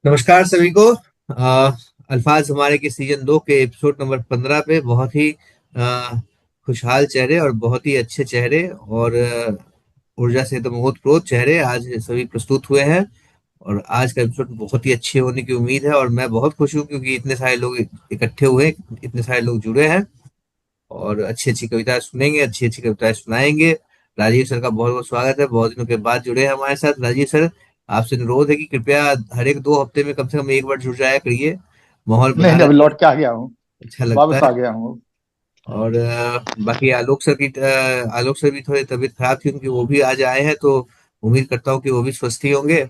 नमस्कार सभी को। अ, अल्फाज हमारे के सीजन 2 के एपिसोड नंबर 15 पे बहुत ही खुशहाल चेहरे और बहुत ही अच्छे चेहरे और ऊर्जा से एकदम ओतप्रोत चेहरे आज सभी प्रस्तुत हुए हैं। और आज का एपिसोड बहुत ही अच्छे होने की उम्मीद है और मैं बहुत खुश हूँ क्योंकि इतने सारे लोग इकट्ठे हुए, इतने सारे लोग जुड़े हैं और अच्छी अच्छी कविताएं सुनेंगे, अच्छी अच्छी कविताएं सुनाएंगे। राजीव सर का बहुत बहुत स्वागत है, बहुत दिनों के बाद जुड़े हैं हमारे साथ। राजीव सर, आपसे अनुरोध है कि कृपया हर एक 2 हफ्ते में कम से कम एक बार जुड़ जाया करिए। माहौल नहीं बना नहीं, अभी रहता है, लौट के आ गया हूँ। अच्छा लगता वापस है। आ गया हूँ। और बाकी आलोक सर भी थोड़ी तबीयत खराब थी उनकी, वो भी आज आए हैं, तो उम्मीद करता हूँ कि वो भी स्वस्थ ही होंगे।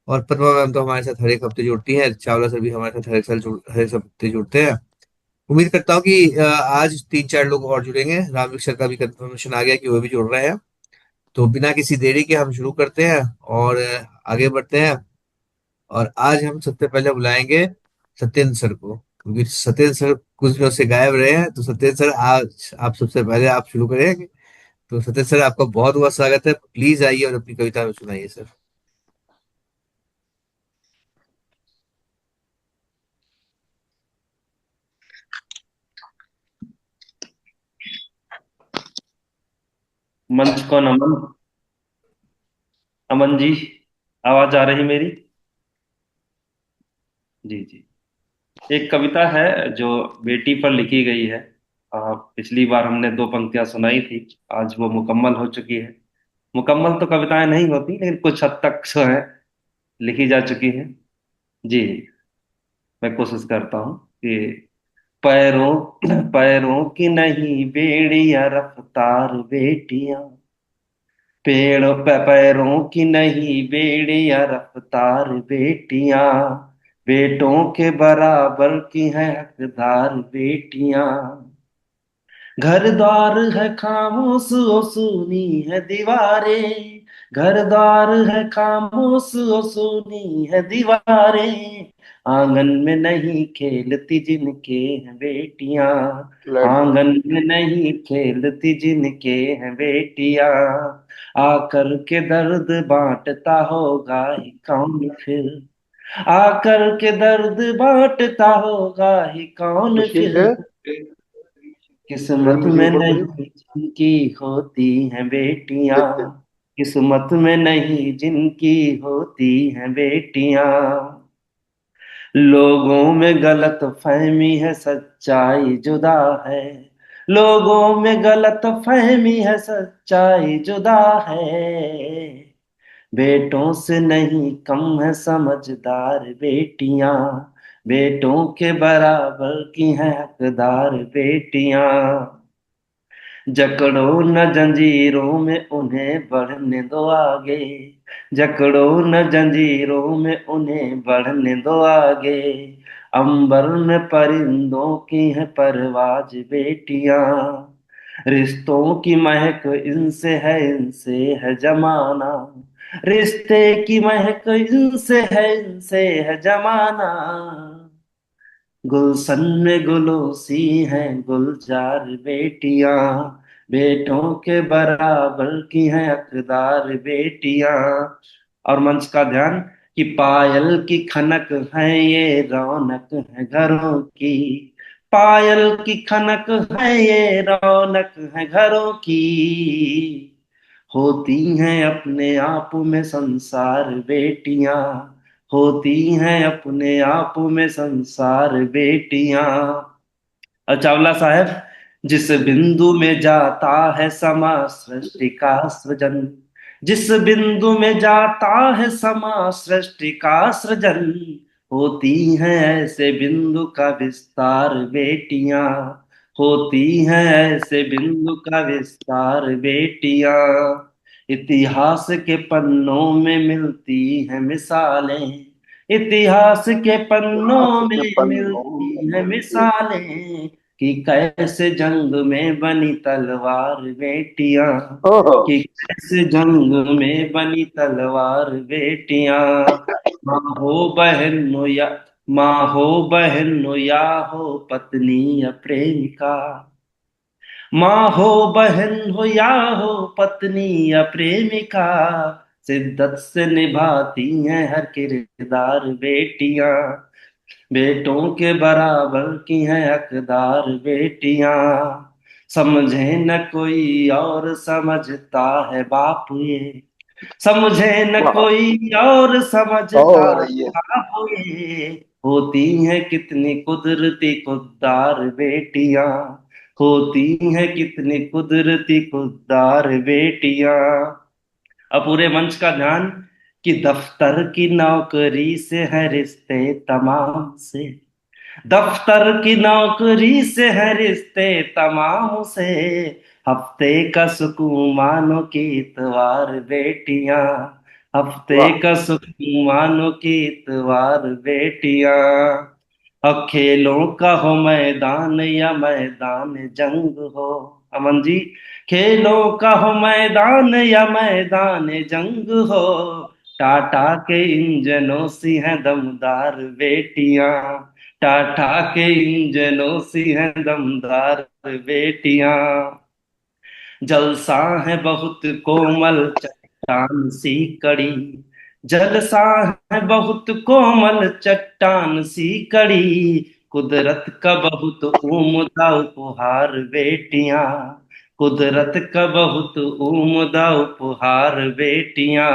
और पद्मा मैम तो हमारे साथ हर एक हफ्ते जुड़ती हैं, चावला सर भी हमारे साथ हर एक हफ्ते जुड़ते हैं। उम्मीद करता हूँ कि आज 3-4 लोग और जुड़ेंगे। रामविक सर का भी कंफर्मेशन आ गया कि वो भी जुड़ रहे हैं। तो बिना किसी देरी के हम शुरू करते हैं और आगे बढ़ते हैं। और आज हम सबसे पहले बुलाएंगे सत्येंद्र सर को, क्योंकि सत्येंद्र सर कुछ दिनों से गायब रहे हैं। तो सत्येंद्र सर, आज आप सबसे पहले आप शुरू करेंगे। तो सत्येंद्र सर, आपका बहुत बहुत स्वागत है, प्लीज आइए और अपनी कविता में सुनाइए सर। मंच को नमन। अमन जी, आवाज आ रही मेरी? जी जी। एक कविता है जो बेटी पर लिखी गई है। पिछली बार हमने दो पंक्तियां सुनाई थी, आज वो मुकम्मल हो चुकी है। मुकम्मल तो कविताएं नहीं होती, लेकिन कुछ हद तक जो है लिखी जा चुकी है। जी, मैं कोशिश करता हूँ कि पैरों पैरों की नहीं बेड़ियां रफ्तार बेटियां, पैरों की नहीं बेड़ियां रफ्तार बेटियां, बेटों के बराबर की हैं हकदार बेटियां। घर द्वार है खामोश ओ सुनी है दीवारें, घर द्वार है खामोश ओ सुनी है दीवारें, आंगन में नहीं खेलती जिनके हैं बेटियां, लेट गो। आंगन में नहीं खेलती जिनके हैं बेटियां, आकर के दर्द बांटता होगा ही कौन फिर, आकर के दर्द बांटता होगा ही कौन मुश्किल फिर, से। किस्मत रैंडम जी में ऊपर नहीं बोलिए। जिनकी होती हैं बेटियां, ठीक है। किस्मत में नहीं जिनकी होती हैं बेटियां, लोगों में गलत फहमी है सच्चाई जुदा है, लोगों में गलत फहमी है सच्चाई जुदा है, बेटों से नहीं कम है समझदार बेटियां, बेटों के बराबर की हैं हकदार बेटियां, जकड़ो न जंजीरों में उन्हें बढ़ने दो आगे, जकड़ो न जंजीरों में उन्हें बढ़ने दो आगे, अंबर में परिंदों की है परवाज बेटियां, रिश्तों की महक इनसे है जमाना, रिश्ते की महक इनसे है जमाना, गुलशन में गुलों सी हैं गुलजार बेटियां, बेटों के बराबर की हैं हकदार बेटियां। और मंच का ध्यान कि पायल की खनक है ये रौनक है घरों की, पायल की खनक है ये रौनक है घरों की, होती हैं अपने आप में संसार बेटियां, होती हैं अपने आप में संसार बेटियां। और चावला साहब, जिस बिंदु में जाता है समा सृष्टि का सृजन, जिस बिंदु में जाता है समा सृष्टि का सृजन, होती हैं ऐसे बिंदु का विस्तार बेटियां, होती हैं ऐसे बिंदु का विस्तार बेटियां, इतिहास के पन्नों में मिलती हैं मिसालें, इतिहास के पन्नों आपके में पन्नों मिलती में हैं मिलते। मिसालें, कि कैसे जंग में बनी तलवार बेटियां, ओहो। कि कैसे जंग में बनी तलवार बेटियां, माँ हो बहन हो या माँ हो बहन हो या हो पत्नी या प्रेमिका, माँ हो बहन हो या हो पत्नी या प्रेमिका, शिद्दत से निभाती हैं हर किरदार बेटियां, बेटों के बराबर की हैं हकदार बेटियां। समझे न कोई और समझता है बाप ये, समझे न वाह। कोई और समझता और ये है बाप ये। होती हैं कितनी कुदरती खुददार बेटियां, होती हैं कितनी कुदरती खुददार बेटियां। अब पूरे मंच का ध्यान, कि दफ्तर की नौकरी से है रिश्ते तमाम से, दफ्तर की नौकरी से है रिश्ते तमाम से। हफ्ते का सुकून मानो की इतवार बेटियां, हफ्ते वाह। का सुकून मानो की इतवार बेटियां। अब खेलों का हो मैदान या मैदान जंग हो, अमन जी, खेलों का हो मैदान या मैदान जंग हो, टाटा के इंजनों सी हैं दमदार बेटियां, टाटा के इंजनों सी हैं दमदार बेटियां। जलसा है बहुत कोमल चट्टान सी कड़ी, जलसा है बहुत कोमल चट्टान सी कड़ी, कुदरत का बहुत उम्दा उपहार बेटियां, कुदरत का बहुत उम्दा उपहार बेटियां।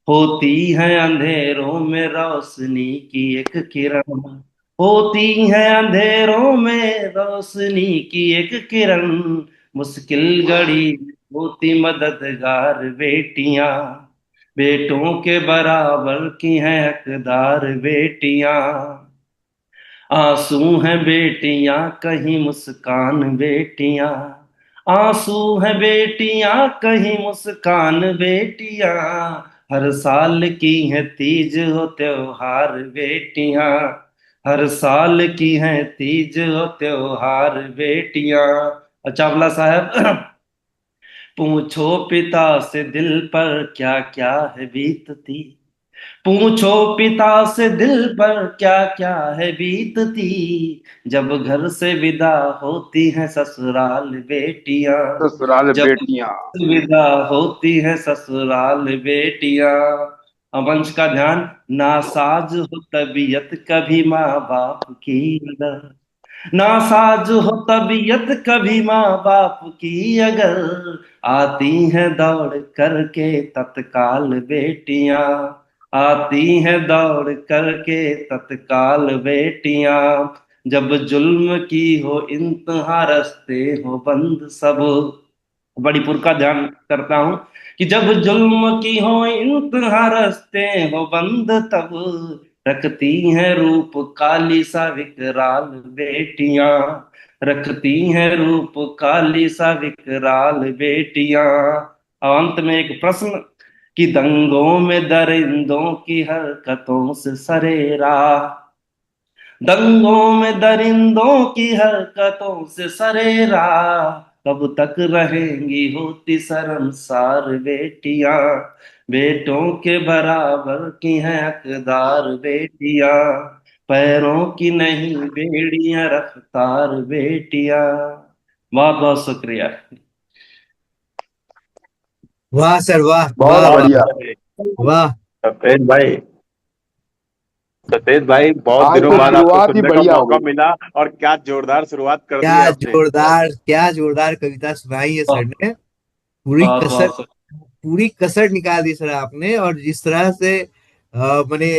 होती है अंधेरों में रोशनी की एक किरण, होती है अंधेरों में रोशनी की एक किरण, मुश्किल घड़ी होती मददगार बेटियां, बेटों के बराबर की हैं हकदार बेटियां। आंसू हैं बेटियां कहीं मुस्कान बेटियां, आंसू हैं बेटियां कहीं मुस्कान बेटियां। हर साल की है तीज हो त्योहार बेटियां, हर साल की है तीज हो त्योहार बेटियां। चावला साहब, पूछो पिता से दिल पर क्या क्या है बीतती, पूछो पिता से दिल पर क्या क्या है बीतती, जब घर से विदा होती हैं ससुराल बेटियां, ससुराल जब बेटियां। विदा होती हैं ससुराल बेटियां। वंश का ध्यान, नासाज हो तबीयत कभी माँ बाप की अगर, नासाज हो तबीयत कभी माँ बाप की अगर, आती हैं दौड़ करके तत्काल बेटियां, आती हैं दौड़ करके तत्काल बेटियां। जब जुल्म की हो इंतहा रस्ते हो बंद सब, बड़ीपुर का ध्यान करता हूं, कि जब जुल्म की हो इंतहा रस्ते हो बंद तब, रखती हैं रूप काली सा विकराल बेटियां, रखती हैं रूप काली सा विकराल बेटियां। अंत में एक प्रश्न, कि दंगों में दरिंदों की हरकतों से सरेरा, दंगों में दरिंदों की हरकतों से सरेरा, कब तक रहेंगी होती शर्मसार बेटियां, बेटों के बराबर की हैं हकदार बेटियां, पैरों की नहीं बेड़ियां रफ्तार बेटियां। बहुत बहुत शुक्रिया। वाह सर, वाह बहुत वाह बहुत वाह बढ़िया। बढ़िया। वाह। सफेद भाई, सफेद भाई, बहुत आज दिनों तो बाद आपको शुरुआत ही सुनने का बढ़िया हो मौका गई। मिला, और क्या जोरदार शुरुआत कर दी है क्या आपने। जोरदार, क्या जोरदार कविता सुनाई है सर ने। पूरी बहुत कसर, बहुत पूरी कसर निकाल दी सर आपने। और जिस तरह से मैंने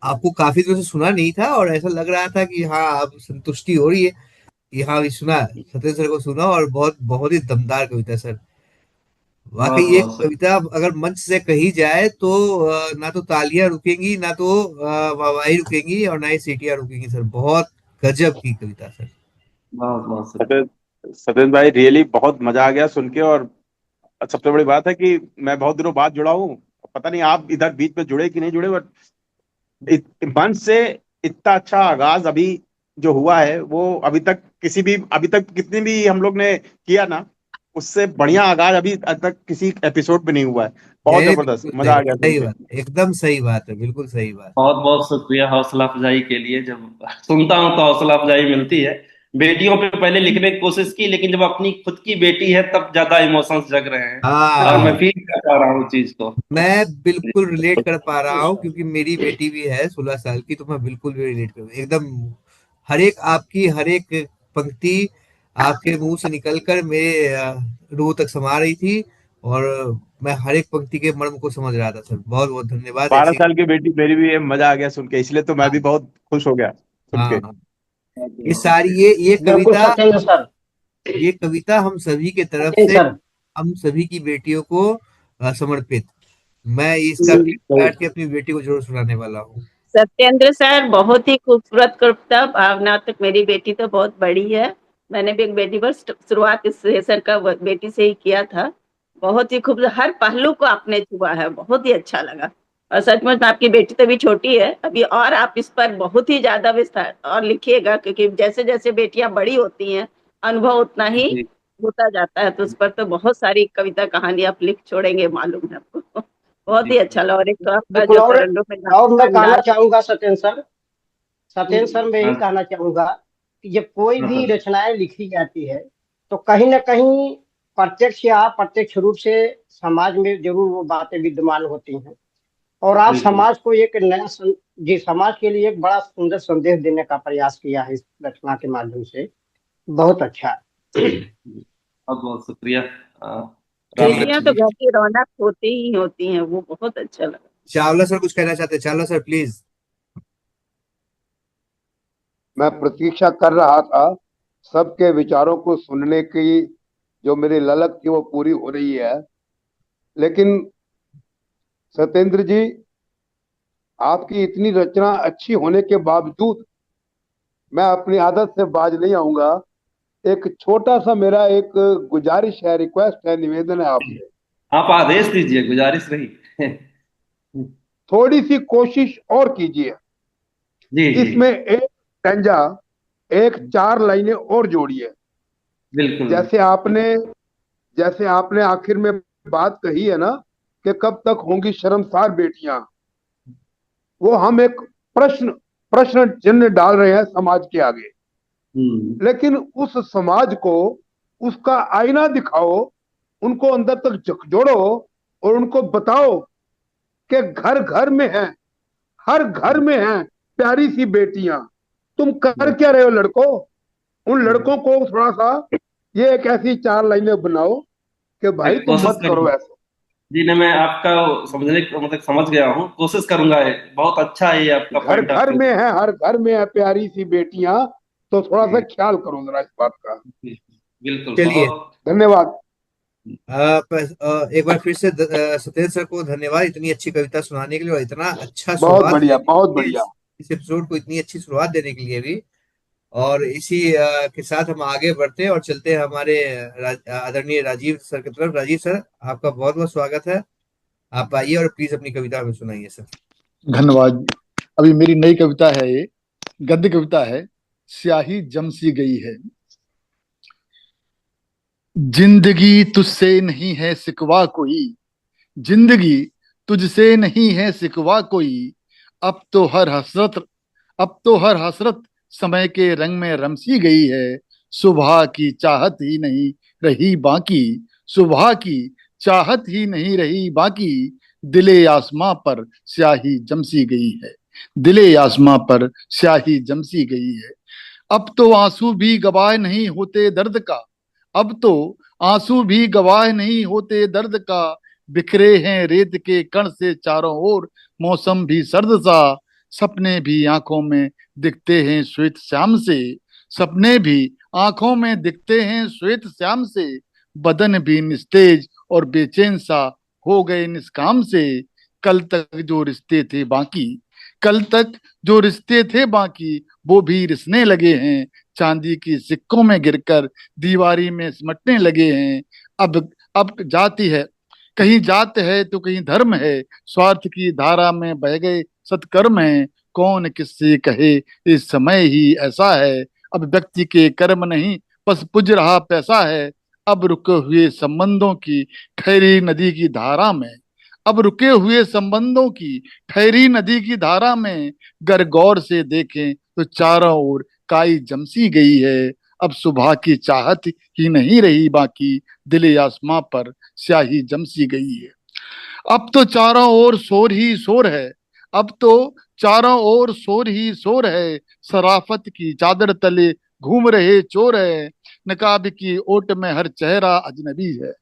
आपको काफी दिनों से सुना नहीं था, और ऐसा लग रहा था कि हाँ अब संतुष्टि हो रही है कि हाँ अभी सुना, सत्येंद्र सर को सुना, और बहुत बहुत ही दमदार कविता सर। वाकई बहुत ये बहुत शुक्रिया। कविता अगर मंच से कही जाए तो ना तो तालियां रुकेंगी, ना तो वाहवाही रुकेंगी, और ना ही सीटियां रुकेंगी सर। बहुत गजब की कविता सर। बहुत बहुत शुक्रिया। सफेद सफेद भाई, रियली बहुत मजा आ गया सुन के। और सबसे बड़ी बात है कि मैं बहुत दिनों बाद जुड़ा हूँ। पता नहीं आप इधर बीच में जुड़े कि नहीं जुड़े, बट मंच से इतना अच्छा आगाज अभी जो हुआ है, वो अभी तक किसी भी, अभी तक कितनी भी हम लोग ने किया ना, उससे बढ़िया आगाज अभी तक किसी एपिसोड पे नहीं हुआ है। बहुत ये जबरदस्त बिल्कुल मजा सही आ बात, गया सुन सही के। बात, एकदम सही बात है, बिल्कुल सही बात। बहुत बहुत शुक्रिया हौसला अफजाई के लिए, जब सुनता हूं तो हौसला अफजाई मिलती है। बेटियों पे पहले लिखने की कोशिश की, लेकिन जब अपनी खुद की बेटी है तब ज्यादा इमोशंस जग रहे हैं। और मैं हाँ, फील कर पा रहा हूँ चीज को। मैं बिल्कुल रिलेट कर पा रहा हूँ क्योंकि मेरी बेटी भी है 16 साल की, तो मैं बिल्कुल भी रिलेट कर एकदम हर एक आपकी हर एक पंक्ति आपके मुंह से निकलकर मेरे रूह तक समा रही थी। और मैं हर एक पंक्ति के मर्म को समझ रहा था सर। बहुत बहुत धन्यवाद 12 ऐसी। साल की बेटी मेरी भी है, मजा आ गया सुन के, इसलिए तो मैं भी हाँ बहुत खुश हो गया सुन के। हाँ, ये सारी ये बिल्कुल कविता, सत्येंद्र सर। ये कविता हम सभी के तरफ सत्येंद्र से, सर। हम सभी की बेटियों को समर्पित। मैं इसका हम्म, क्लिप बैठ के अपनी बेटी को जरूर सुनाने वाला हूँ। सत्येंद्र सर, बहुत ही खूबसूरत कविता। भावनात्मक। मेरी बेटी तो बहुत बड़ी है। मैंने भी एक बेटी पर शुरुआत इस सेशन का बेटी से ही किया था। बहुत ही खूबसूरत, हर पहलू को आपने छुआ है, बहुत ही अच्छा लगा। और सचमुच में आपकी बेटी तो भी छोटी है अभी, और आप इस पर बहुत ही ज्यादा विस्तार और लिखिएगा, क्योंकि जैसे जैसे बेटियां बड़ी होती हैं अनुभव उतना ही जी होता जाता है, तो उस पर तो बहुत सारी कविता कहानी आप लिख छोड़ेंगे, मालूम है आपको। बहुत जी ही अच्छा लगा। और एक तो आपका बिल्कुल। जो तरन्नुम में गाने और का मैं कहना अंदाज। चाहूंगा सत्येंद्र सर, सत्येंद्र सर मैं यही हाँ कहना चाहूंगा कि जब कोई हाँ भी हाँ, रचनाएं लिखी जाती है तो कहीं ना कहीं प्रत्यक्ष या अप्रत्यक्ष रूप से समाज में जरूर वो बातें विद्यमान होती हैं। और आप बिल्कुल। समाज को एक नया जी, समाज के लिए एक बड़ा सुंदर संदेश देने का प्रयास किया है इस रचना के माध्यम से। बहुत अच्छा। बहुत बहुत शुक्रिया। राम चलिए, बेटियां रखे तो जी। घर की रौनक होती ही होती हैं, वो बहुत अच्छा लगा। चावला सर कुछ कहना चाहते हैं? Chawla sir please. मैं प्रतीक्षा कर रहा था सबके विचारों को सुनने की, जो मेरी ललक थी वो पूरी हो रही है। लेकिन सत्येंद्र जी, आपकी इतनी रचना अच्छी होने के बावजूद मैं अपनी आदत से बाज नहीं आऊंगा। एक छोटा सा मेरा एक गुजारिश है, रिक्वेस्ट है, निवेदन है आपसे। आप आदेश दीजिए, गुजारिश रही। थोड़ी सी कोशिश और कीजिए, जी जी। इसमें एक स्टैंजा, एक 4 लाइनें और जोड़िए। बिल्कुल। जैसे आपने जैसे आपने आखिर में बात कही है ना कि कब तक होंगी शर्मसार बेटियां, वो हम एक प्रश्न प्रश्न चिन्ह डाल रहे हैं समाज के आगे। लेकिन उस समाज को उसका आईना दिखाओ, उनको अंदर तक झकझोड़ो और उनको बताओ कि घर घर में है, हर घर में है प्यारी सी बेटियां। तुम कर क्या रहे हो लड़कों? उन लड़कों को थोड़ा सा ये एक ऐसी 4 लाइनें बनाओ कि भाई तुम कोशिश मत करो करूंगा। ऐसा। जी ने, मैं आपका समझने मतलब समझ गया हूँ, कोशिश करूंगा। बहुत अच्छा है ये आपका घर पॉइंट ऑफ घर व्यू। में है, हर घर में है प्यारी सी बेटियां। तो थोड़ा सा ख्याल करो जरा इस बात का। बिल्कुल। चलिए, बहुत धन्यवाद। एक बार फिर से सत्येंद्र सर को धन्यवाद इतनी अच्छी कविता सुनाने के लिए और इतना अच्छा बहुत शुरुआत बढ़िया, देने बहुत के लिए, बढ़िया। इस एपिसोड को इतनी अच्छी शुरुआत देने के लिए भी। और इसी के साथ हम आगे बढ़ते हैं और चलते हैं हमारे आदरणीय राजीव सर की तरफ। राजीव सर, आपका बहुत बहुत स्वागत है। आप आइए और प्लीज अपनी कविता हमें सुनाइए सर। धन्यवाद। अभी मेरी नई कविता है, ये गद्य कविता है। स्याही जम सी गई है। जिंदगी तुझसे नहीं है सिकवा कोई, जिंदगी तुझसे नहीं है सिकवा कोई। अब तो हर हसरत अब तो हर हसरत समय के रंग में रमसी गई है। सुबह की चाहत ही नहीं रही बाकी, सुबह की चाहत ही नहीं रही बाकी। दिले आसमां पर स्याही जमसी गई है, दिले आसमां पर स्याही जमसी गई है। अब तो आंसू भी गवाह नहीं होते दर्द का, अब तो आंसू भी गवाह नहीं होते दर्द का। बिखरे हैं रेत के कण से चारों ओर, मौसम भी सर्द सा। सपने भी आंखों में दिखते हैं श्वेत श्याम से, सपने भी आंखों में दिखते हैं श्वेत श्याम से। बदन भी निस्तेज और बेचैन सा हो गए निष्काम से। कल तक जो रिश्ते थे बाकी, कल तक जो रिश्ते थे बाकी, वो भी रिसने लगे हैं। चांदी की सिक्कों में गिरकर दीवारी में सिमटने लगे हैं। अब जाति है, कहीं जात है तो कहीं धर्म है। स्वार्थ की धारा में बह गए सत्कर्म है। कौन किससे कहे इस समय ही ऐसा है। अब व्यक्ति के कर्म नहीं बस पुज रहा पैसा है। अब रुके हुए संबंधों की ठहरी नदी की धारा में, अब रुके हुए संबंधों की ठहरी नदी की धारा में, गर गौर से देखें तो चारों ओर काई जमसी गई है। अब सुबह की चाहत ही नहीं रही बाकी, दिले आसमां पर स्याही जमसी गई है। अब तो चारों ओर शोर ही शोर है, अब तो चारों ओर शोर ही शोर है, शराफत की चादर तले घूम रहे चोर है, नकाब की ओट में हर चेहरा अजनबी है,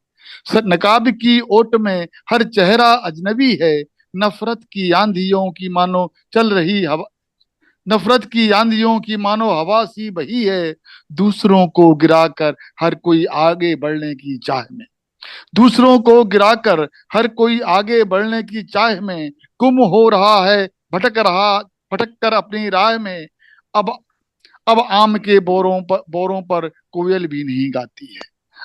नकाब की ओट में हर चेहरा अजनबी है, नफरत की आंधियों की मानो चल रही हवा, नफरत की आंधियों की मानो हवा सी बही है, दूसरों को गिराकर हर कोई आगे बढ़ने की चाह में, दूसरों को गिराकर हर कोई आगे बढ़ने की चाह में गुम हो रहा है, भटक कर अपनी राह में। अब अब आम के बोरों पर कोयल भी नहीं गाती है,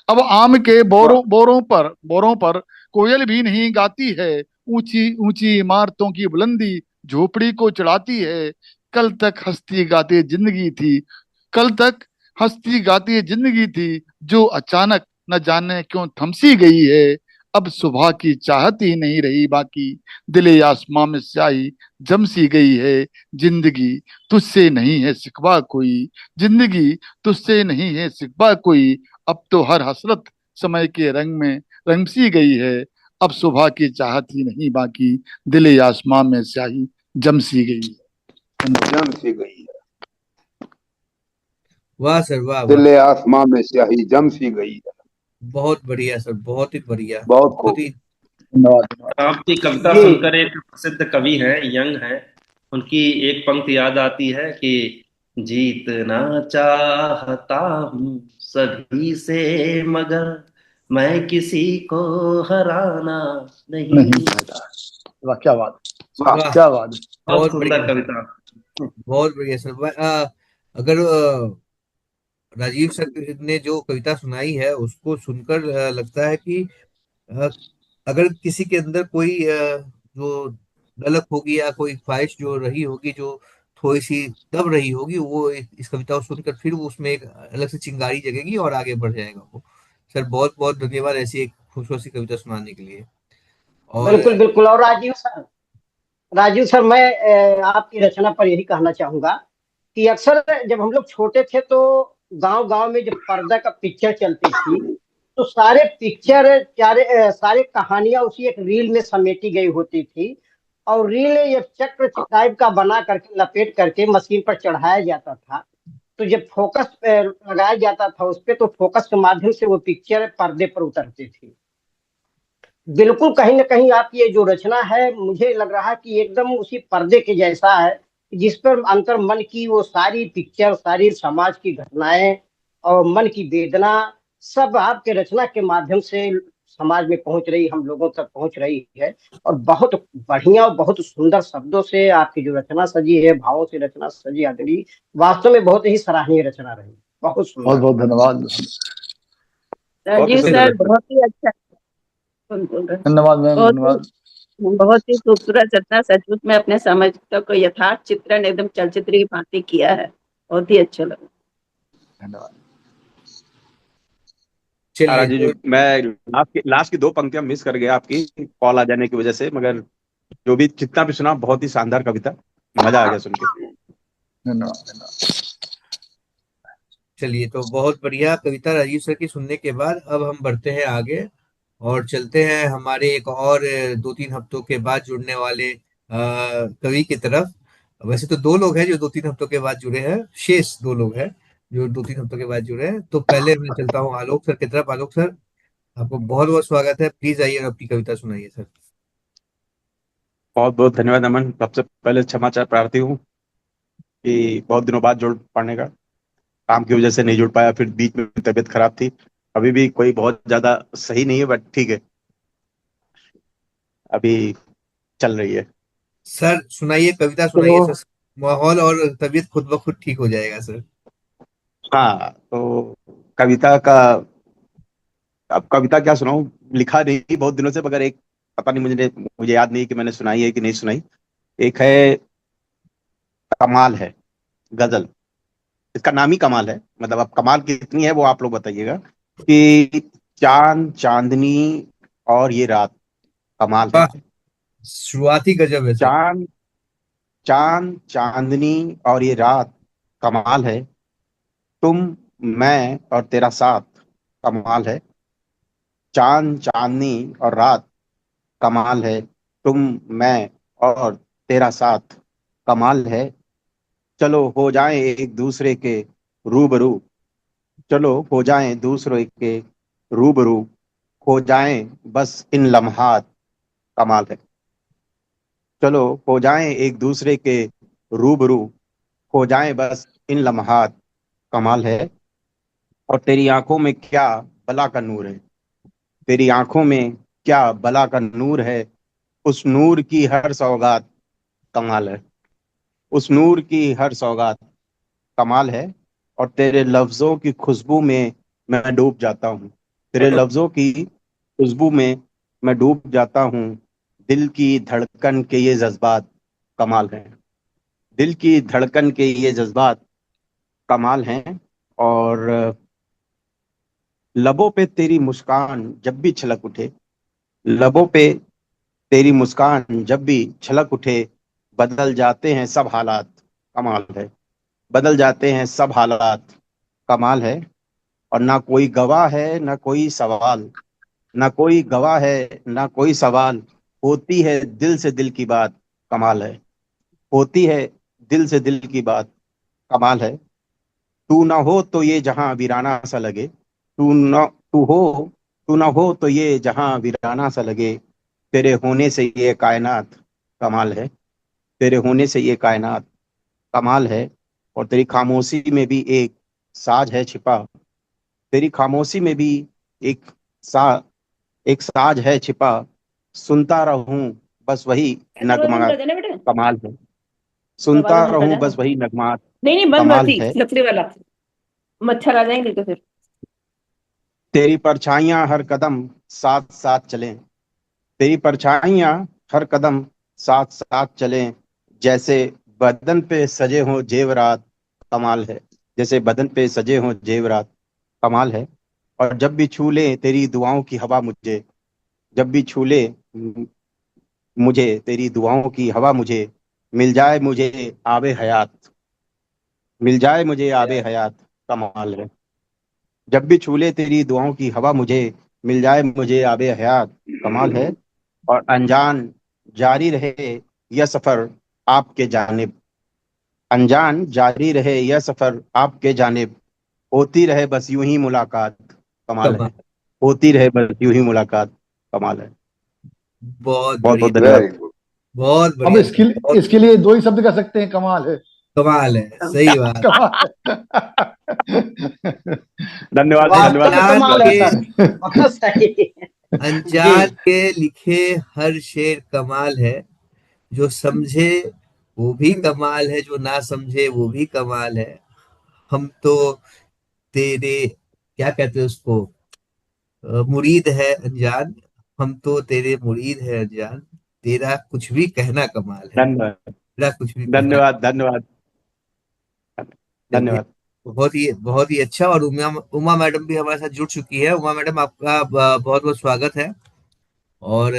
अब आम के वाह बोरों पर कोयल भी नहीं गाती है, ऊंची ऊंची इमारतों की बुलंदी झोपड़ी को चढ़ाती है, कल तक हंसती गाती जिंदगी थी, कल तक हंसती गाती जिंदगी थी, जो अचानक न जाने क्यों थमसी गई है, अब सुबह की चाहत ही नहीं रही बाकी, दिले आसमां में स्याही जमसी गई है, जिंदगी तुझसे नहीं है सिकवा कोई, जिंदगी तुझसे नहीं है सिकवा कोई, अब तो हर हसरत समय के रंग में रंग सी गई है, अब सुबह की चाहत ही नहीं बाकी, दिले आसमां में स्याही जमसी गई है। जम सी गई है, वाह सर, वाह वाह। दिले आसमां में स्याही जम सी गई है। बहुत बढ़िया सर, बहुत ही बढ़िया, बहुत बहुत खूब। ही। धन्यवाद। आपकी कविता जी सुनकर एक प्रसिद्ध कवि हैं, यंग हैं, उनकी एक पंक्ति याद आती है कि जीतना चाहता हूँ सभी से, मगर मैं किसी को हराना नहीं। नहीं चाहता, वाह क्या बात, वाह वाह, क्या बात। बहुत बहुत सुंदर बढ़िया सर, कविता। बहुत बढ़िया सर। अगर राजीव सर ने जो कविता सुनाई है उसको सुनकर लगता है कि अ, अगर किसी के अंदर कोई जो गलत होगी या कोई ख्वाहिश जो रही होगी, जो थोड़ी सी दब रही होगी, वो इस कविता को सुनकर फिर वो उसमें एक अलग से चिंगारी जगेगी और आगे बढ़ जाएगा वो। सर बहुत बहुत धन्यवाद ऐसी एक खूबसूरत सी कविता सुनाने के लिए। और बिल्कुल बिल्कुल। और राजीव सर मैं आपकी रचना पर यही कहना चाहूंगा कि अक्सर जब हम लोग छोटे थे तो गांव गांव में जब पर्दा का पिक्चर चलती थी तो सारे पिक्चर सारे कहानियां उसी एक रील में समेटी गई होती थी, और रील ये चक्र टाइप का बना करके लपेट करके मशीन पर चढ़ाया जाता था। तो जब फोकस लगाया जाता था उस पे तो फोकस के माध्यम से वो पिक्चर पर्दे पर उतरती थी। बिल्कुल कहीं ना कहीं आपकी ये जो रचना है मुझे लग रहा है कि एकदम उसी पर्दे के जैसा है, जिस पर अंतर मन की वो सारी पिक्चर, सारी समाज की घटनाएं और मन की वेदना सब आपके रचना के माध्यम से समाज में पहुंच रही, हम लोगों तक पहुंच रही है। और बहुत बढ़िया और बहुत सुंदर शब्दों से आपकी जो रचना सजी है, भावों से रचना सजी आदरी, वास्तव में बहुत ही सराहनीय रचना रही, बहुत बहुत सुंदर। बहुत धन्यवाद। बहुत ही राजीव चलिए, सर सुंदर। बहुत ही अच्छा। कौन बोल रहा है? धन्यवाद मैम, बहुत ही धन्यवाद। बहुत ही खूबसूरत रचना, सचमुच में अपने समझ को यथार्थ चित्रण एकदम चलचित्र की भांति किया है, बहुत ही अच्छा लगा। धन्यवाद। चलिए राजीव तो जी, मैं लास्ट की दो पंक्तियां मिस कर गया आपकी कॉल आ जाने की वजह से, मगर जो भी जितना भी सुना बहुत ही शानदार कविता, मजा आ गया सुन के। धन्यवाद। धन्यवाद। चलिए तो बहुत बढ़िया कविता राजीव सर की सुनने के बाद अब हम बढ़ते हैं आगे और चलते हैं हमारे एक और 2-3 हफ्तों के बाद जुड़ने वाले कवि की तरफ। वैसे तो दो लोग हैं जो 2-3 हफ्तों के बाद जुड़े हैं, शेष दो लोग हैं जो 2-3 हफ्तों के बाद जुड़े हैं। तो पहले मैं चलता हूँ आलोक सर की तरफ। आलोक सर, आपको बहुत बहुत स्वागत है, प्लीज आइए और अपनी कविता सुनाइए सर। बहुत बहुत धन्यवाद अमन। सबसे पहले क्षमा प्रार्थी हूँ कि बहुत दिनों बाद जुड़ पाने का, काम की वजह से नहीं जुड़ पाया, फिर बीच में तबीयत खराब थी। अभी भी कोई बहुत ज्यादा सही नहीं है, बट ठीक है, अभी चल रही है। सर सुनाइए, कविता सुनाइए तो सर, माहौल और तबीयत खुद ब खुद ठीक हो जाएगा सर। हाँ, तो कविता का, अब कविता क्या सुनाऊं, लिखा नहीं बहुत दिनों से, मगर एक पता नहीं, मुझे याद नहीं कि मैंने सुनाई है कि नहीं सुनाई। एक है, कमाल है, गजल। इसका नाम ही कमाल है, मतलब अब कमाल कितनी है वो आप लोग बताइएगा। कि चांद चांदनी और ये रात कमाल है। वाह, शुरुआती गजब है सर। चांद चांद चांदनी और ये रात कमाल है। तुम मैं और तेरा साथ कमाल है। चांद चांदनी और रात कमाल है। तुम मैं और तेरा साथ कमाल है। चलो हो जाएं एक दूसरे के रूबरू। चलो हो जाएं दूसरे के रूबरू। हो जाएं बस इन लम्हात कमाल है। चलो हो जाएं एक दूसरे के रूबरू। हो जाएं बस इन लम्हात कमाल है। और तेरी आंखों में क्या बला का नूर है। तेरी आंखों में क्या बला का नूर है। उस नूर की हर सौगात कमाल है। उस नूर की हर सौगात कमाल है। और तेरे लफ्जों की खुशबू में मैं डूब जाता हूँ। तेरे लफ्जों की खुशबू में मैं डूब जाता हूँ। दिल की धड़कन के ये जज्बात कमाल हैं। दिल की धड़कन के ये जज्बात कमाल हैं। और लबों पे तेरी मुस्कान जब भी छलक उठे। लबों पे तेरी मुस्कान जब भी छलक उठे। बदल जाते हैं सब हालात कमाल है। बदल जाते हैं सब हालात कमाल है। और ना कोई गवाह है ना कोई सवाल। ना कोई गवाह है ना कोई सवाल। होती है दिल से दिल की बात कमाल है। होती है दिल से दिल की बात कमाल है। तू ना हो तो ये जहां वीराना सा लगे। तू ना तू हो तू ना हो तो ये जहां वीराना सा लगे। तेरे होने से ये कायनात कमाल है। तेरे होने से ये कायनात कमाल है। और तेरी खामोशी में भी एक साज है छिपा। तेरी खामोशी में भी एक सा एक साज है छिपा। सुनता रहूं बस वही ऐसा वाला बंद कर नगमात देना बेटा, कमाल है। दरवाजा सुनता बंद कर रहूं देना। बस वही नगमात नहीं नहीं, बंद कमाल मत, है। लकड़ी वाला, मच्छर आ जाएंगे तो फिर। तेरी परछाइयां हर कदम साथ साथ चलें। तेरी परछाइयां हर कदम साथ साथ चलें। जैसे बदन पे सजे हों जेवरात कमाल है। जैसे बदन पे सजे हों जेवरात कमाल है। और जब भी छू ले तेरी दुआओं की हवा मुझे। जब भी छू ले मुझे तेरी दुआओं की हवा मुझे। मिल जाए मुझे आबे हयात। मिल जाए मुझे आबे हयात कमाल है। जब भी छू ले तेरी दुआओं की हवा मुझे। मिल जाए मुझे आबे हयात कमाल है। और अनजान जारी रहे यह सफर आपके जानिब। अनजान जारी रहे यह सफर आपके जानिब। होती रहे बस यूं ही मुलाकात कमाल कमाल। है। होती रहे बस यूं ही मुलाकात कमाल है। बहुत बहुत बढ़िया। बहुत धन्यवाद। Very good. बहुत अब बढ़िया सर, बहुत इसके लिए दो ही शब्द कह सकते हैं, कमाल है। कमाल है, सही बात। कमाल धन्यवाद वास्तव धन्यवाद में अनजान कमाल धन्यवाद। है के सर, बहुत सही। जी। अनजान के लिखे हर शेर कमाल है। जो समझे वो भी कमाल है, जो ना समझे वो भी कमाल है। हम तो तेरे, क्या कहते हैं उसको, मुरीद है अनजान। हम तो तेरे मुरीद है अनजान। तेरा कुछ भी कहना कमाल है। धन्यवाद तेरा कुछ भी कहना। धन्यवाद धन्यवाद चलिए, धन्यवाद। बहुत ही अच्छा। और उमा उमा मैडम भी हमारे साथ जुड़ चुकी है। उमा मैडम, आपका बहुत बहुत स्वागत है। और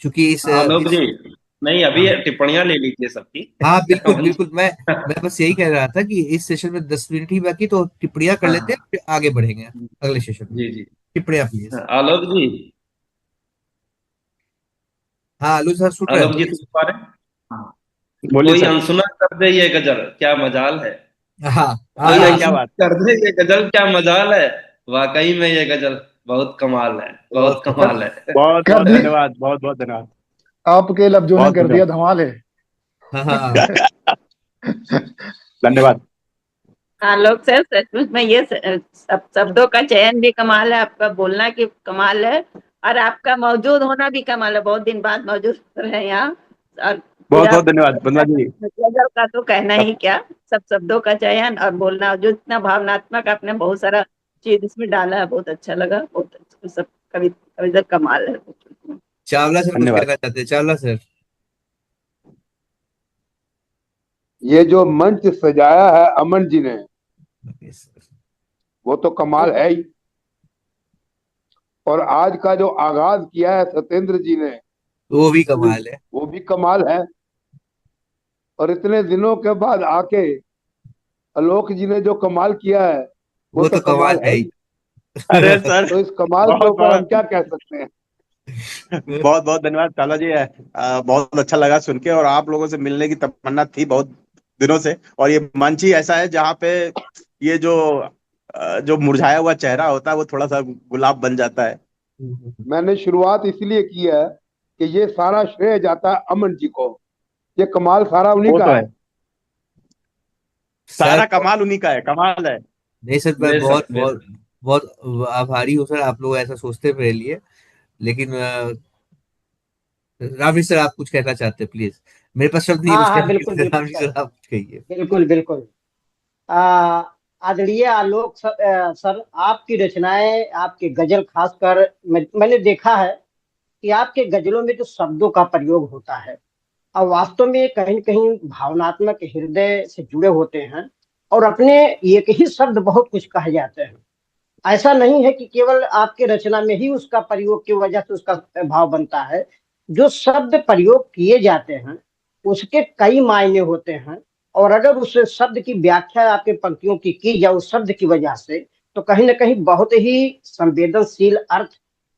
चूंकि आलोक जी, इस नहीं अभी हाँ टिप्पणियां ले लीजिए सबकी। हाँ, बिल्कुल बिल्कुल। मैं बस यही कह रहा था कि इस सेशन में 10 मिनट ही बाकी, तो टिप्पणियां कर लेते हैं, हाँ फिर आगे बढ़ेंगे अगले सेशन में। जी जी। टिप्पणियां प्लीज। आलोक जी, हाँ, आलू सर सुन रहे हैं, आलोक जी बोलिए सुन पा रहे हैं? हाँ। बोलिए कोई सर। अनसुना कर दे ये गजल क्या मजाल है। सर। हाँ हाँ कोई अरे हाँ। क्या अनसुना बात। कर दे ये गजल क्या मजाल है। वाकई में ये गजल बहुत कमाल है, बहुत बहुत कमाल। कमाल है। बहुत कर बहुत दी, धन्यवाद। बहुत बहुत धन्यवाद। आपके लफ्जों ने बहुत कर दिया धन्यवाद। धमाल है। हाँ हाँ। धन्यवाद। आलोक सर, सचमुच में ये सब शब्दों का चयन भी कमाल है, आपका बोलना की कमाल है, और आपका मौजूद होना भी कमाल है। बहुत दिन बाद मौजूद रहे यहाँ। और बहुत पूरा बहुत धन्यवाद बंदना जी। गजल का तो कहना ही क्या, सब शब्दों का चयन और बोलना जो इतना भावनात्मक, आपने बहुत सारा चीज इसमें डाला है, बहुत अच्छा लगा, बहुत अच्छा, सब कविता कमाल है। चावला सर कुछ धन्यवाद। कहना चाहते हैं? चावला सर। ये जो मंच सजाया है अमन जी ने, वो तो कमाल है ही। और आज का जो आगाज किया है सत्येंद्र जी ने, वो भी कमाल है। वो भी कमाल है। और इतने दिनों के बाद आके आलोक जी ने जो कमाल किया है, वो वो तो तो कमाल कमाल है है ही। ही। अरे सर, तो इस कमाल के बहुत ऊपर हम बहुत क्या कह सकते हैं। बहुत बहुत धन्यवाद चावला जी। बहुत अच्छा लगा सुन के, और आप लोगों से मिलने की तमन्ना थी बहुत दिनों से। और ये मंच ही ऐसा है जहाँ पे ये जो मुरझाया हुआ चेहरा होता है वो थोड़ा सा गुलाब बन जाता है। मैंने शुरुआत इसलिए की है कि ये सारा श्रेय जाता है अमन जी को। ये कमाल सारा उन्हीं वो का तो है। है, सर सारा कमाल उन्हीं का है, कमाल है। नहीं सर, मैं बहुत बेशक बहुत बेशक। बहुत आभारी हूँ सर, आप लोग ऐसा सोचते हैं मेरे लिए। लेकिन रामजी सर, आप कुछ कहना चाहते हैं प्लीज? मेरे पास शब्द नहीं हाँ बचते हाँ, बिल्कुल हैं। बिल्कुल रामजी सर। सर, आप कुछ कहिए। बिल्कुल बिल्कुल। आ, आदरणीय आलोक सर, सर आपकी रचनाएं, आपके गजल खासकर मैंने देखा है कि आपके गजलों में जो शब्दों का प्रयोग होता है और वास्तव में कहीं न कहीं भावनात्मक हृदय से जुड़े होते हैं। और अपने एक ही शब्द बहुत कुछ कह जाते हैं। ऐसा नहीं है कि केवल आपके रचना में ही उसका प्रयोग की वजह से उसका भाव बनता है। जो शब्द प्रयोग किए जाते हैं उसके कई मायने होते हैं। और अगर उस शब्द की व्याख्या आपके पंक्तियों की जाए उस शब्द की वजह से, तो कहीं ना कहीं बहुत ही संवेदनशील अर्थ,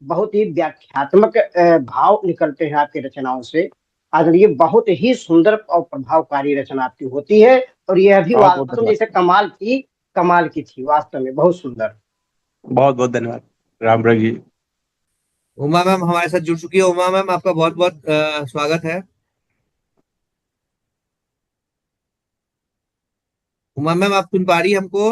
बहुत ही व्याख्यात्मक भाव निकलते हैं आपकी रचनाओं से। अगर ये बहुत ही सुंदर और प्रभावकारी रचना आपकी होती है। और यह भी बहुत बहुत वास्तव में जैसे धन्यवाद, कमाल की थी, वास्तव में बहुत सुंदर। बहुत बहुत धन्यवाद राम जी। उमा मैम हमारे साथ जुड़ चुकी है। उमा मैम, आपका बहुत बहुत स्वागत है। उमा मैम, आप सुन पा रही हैं हमको?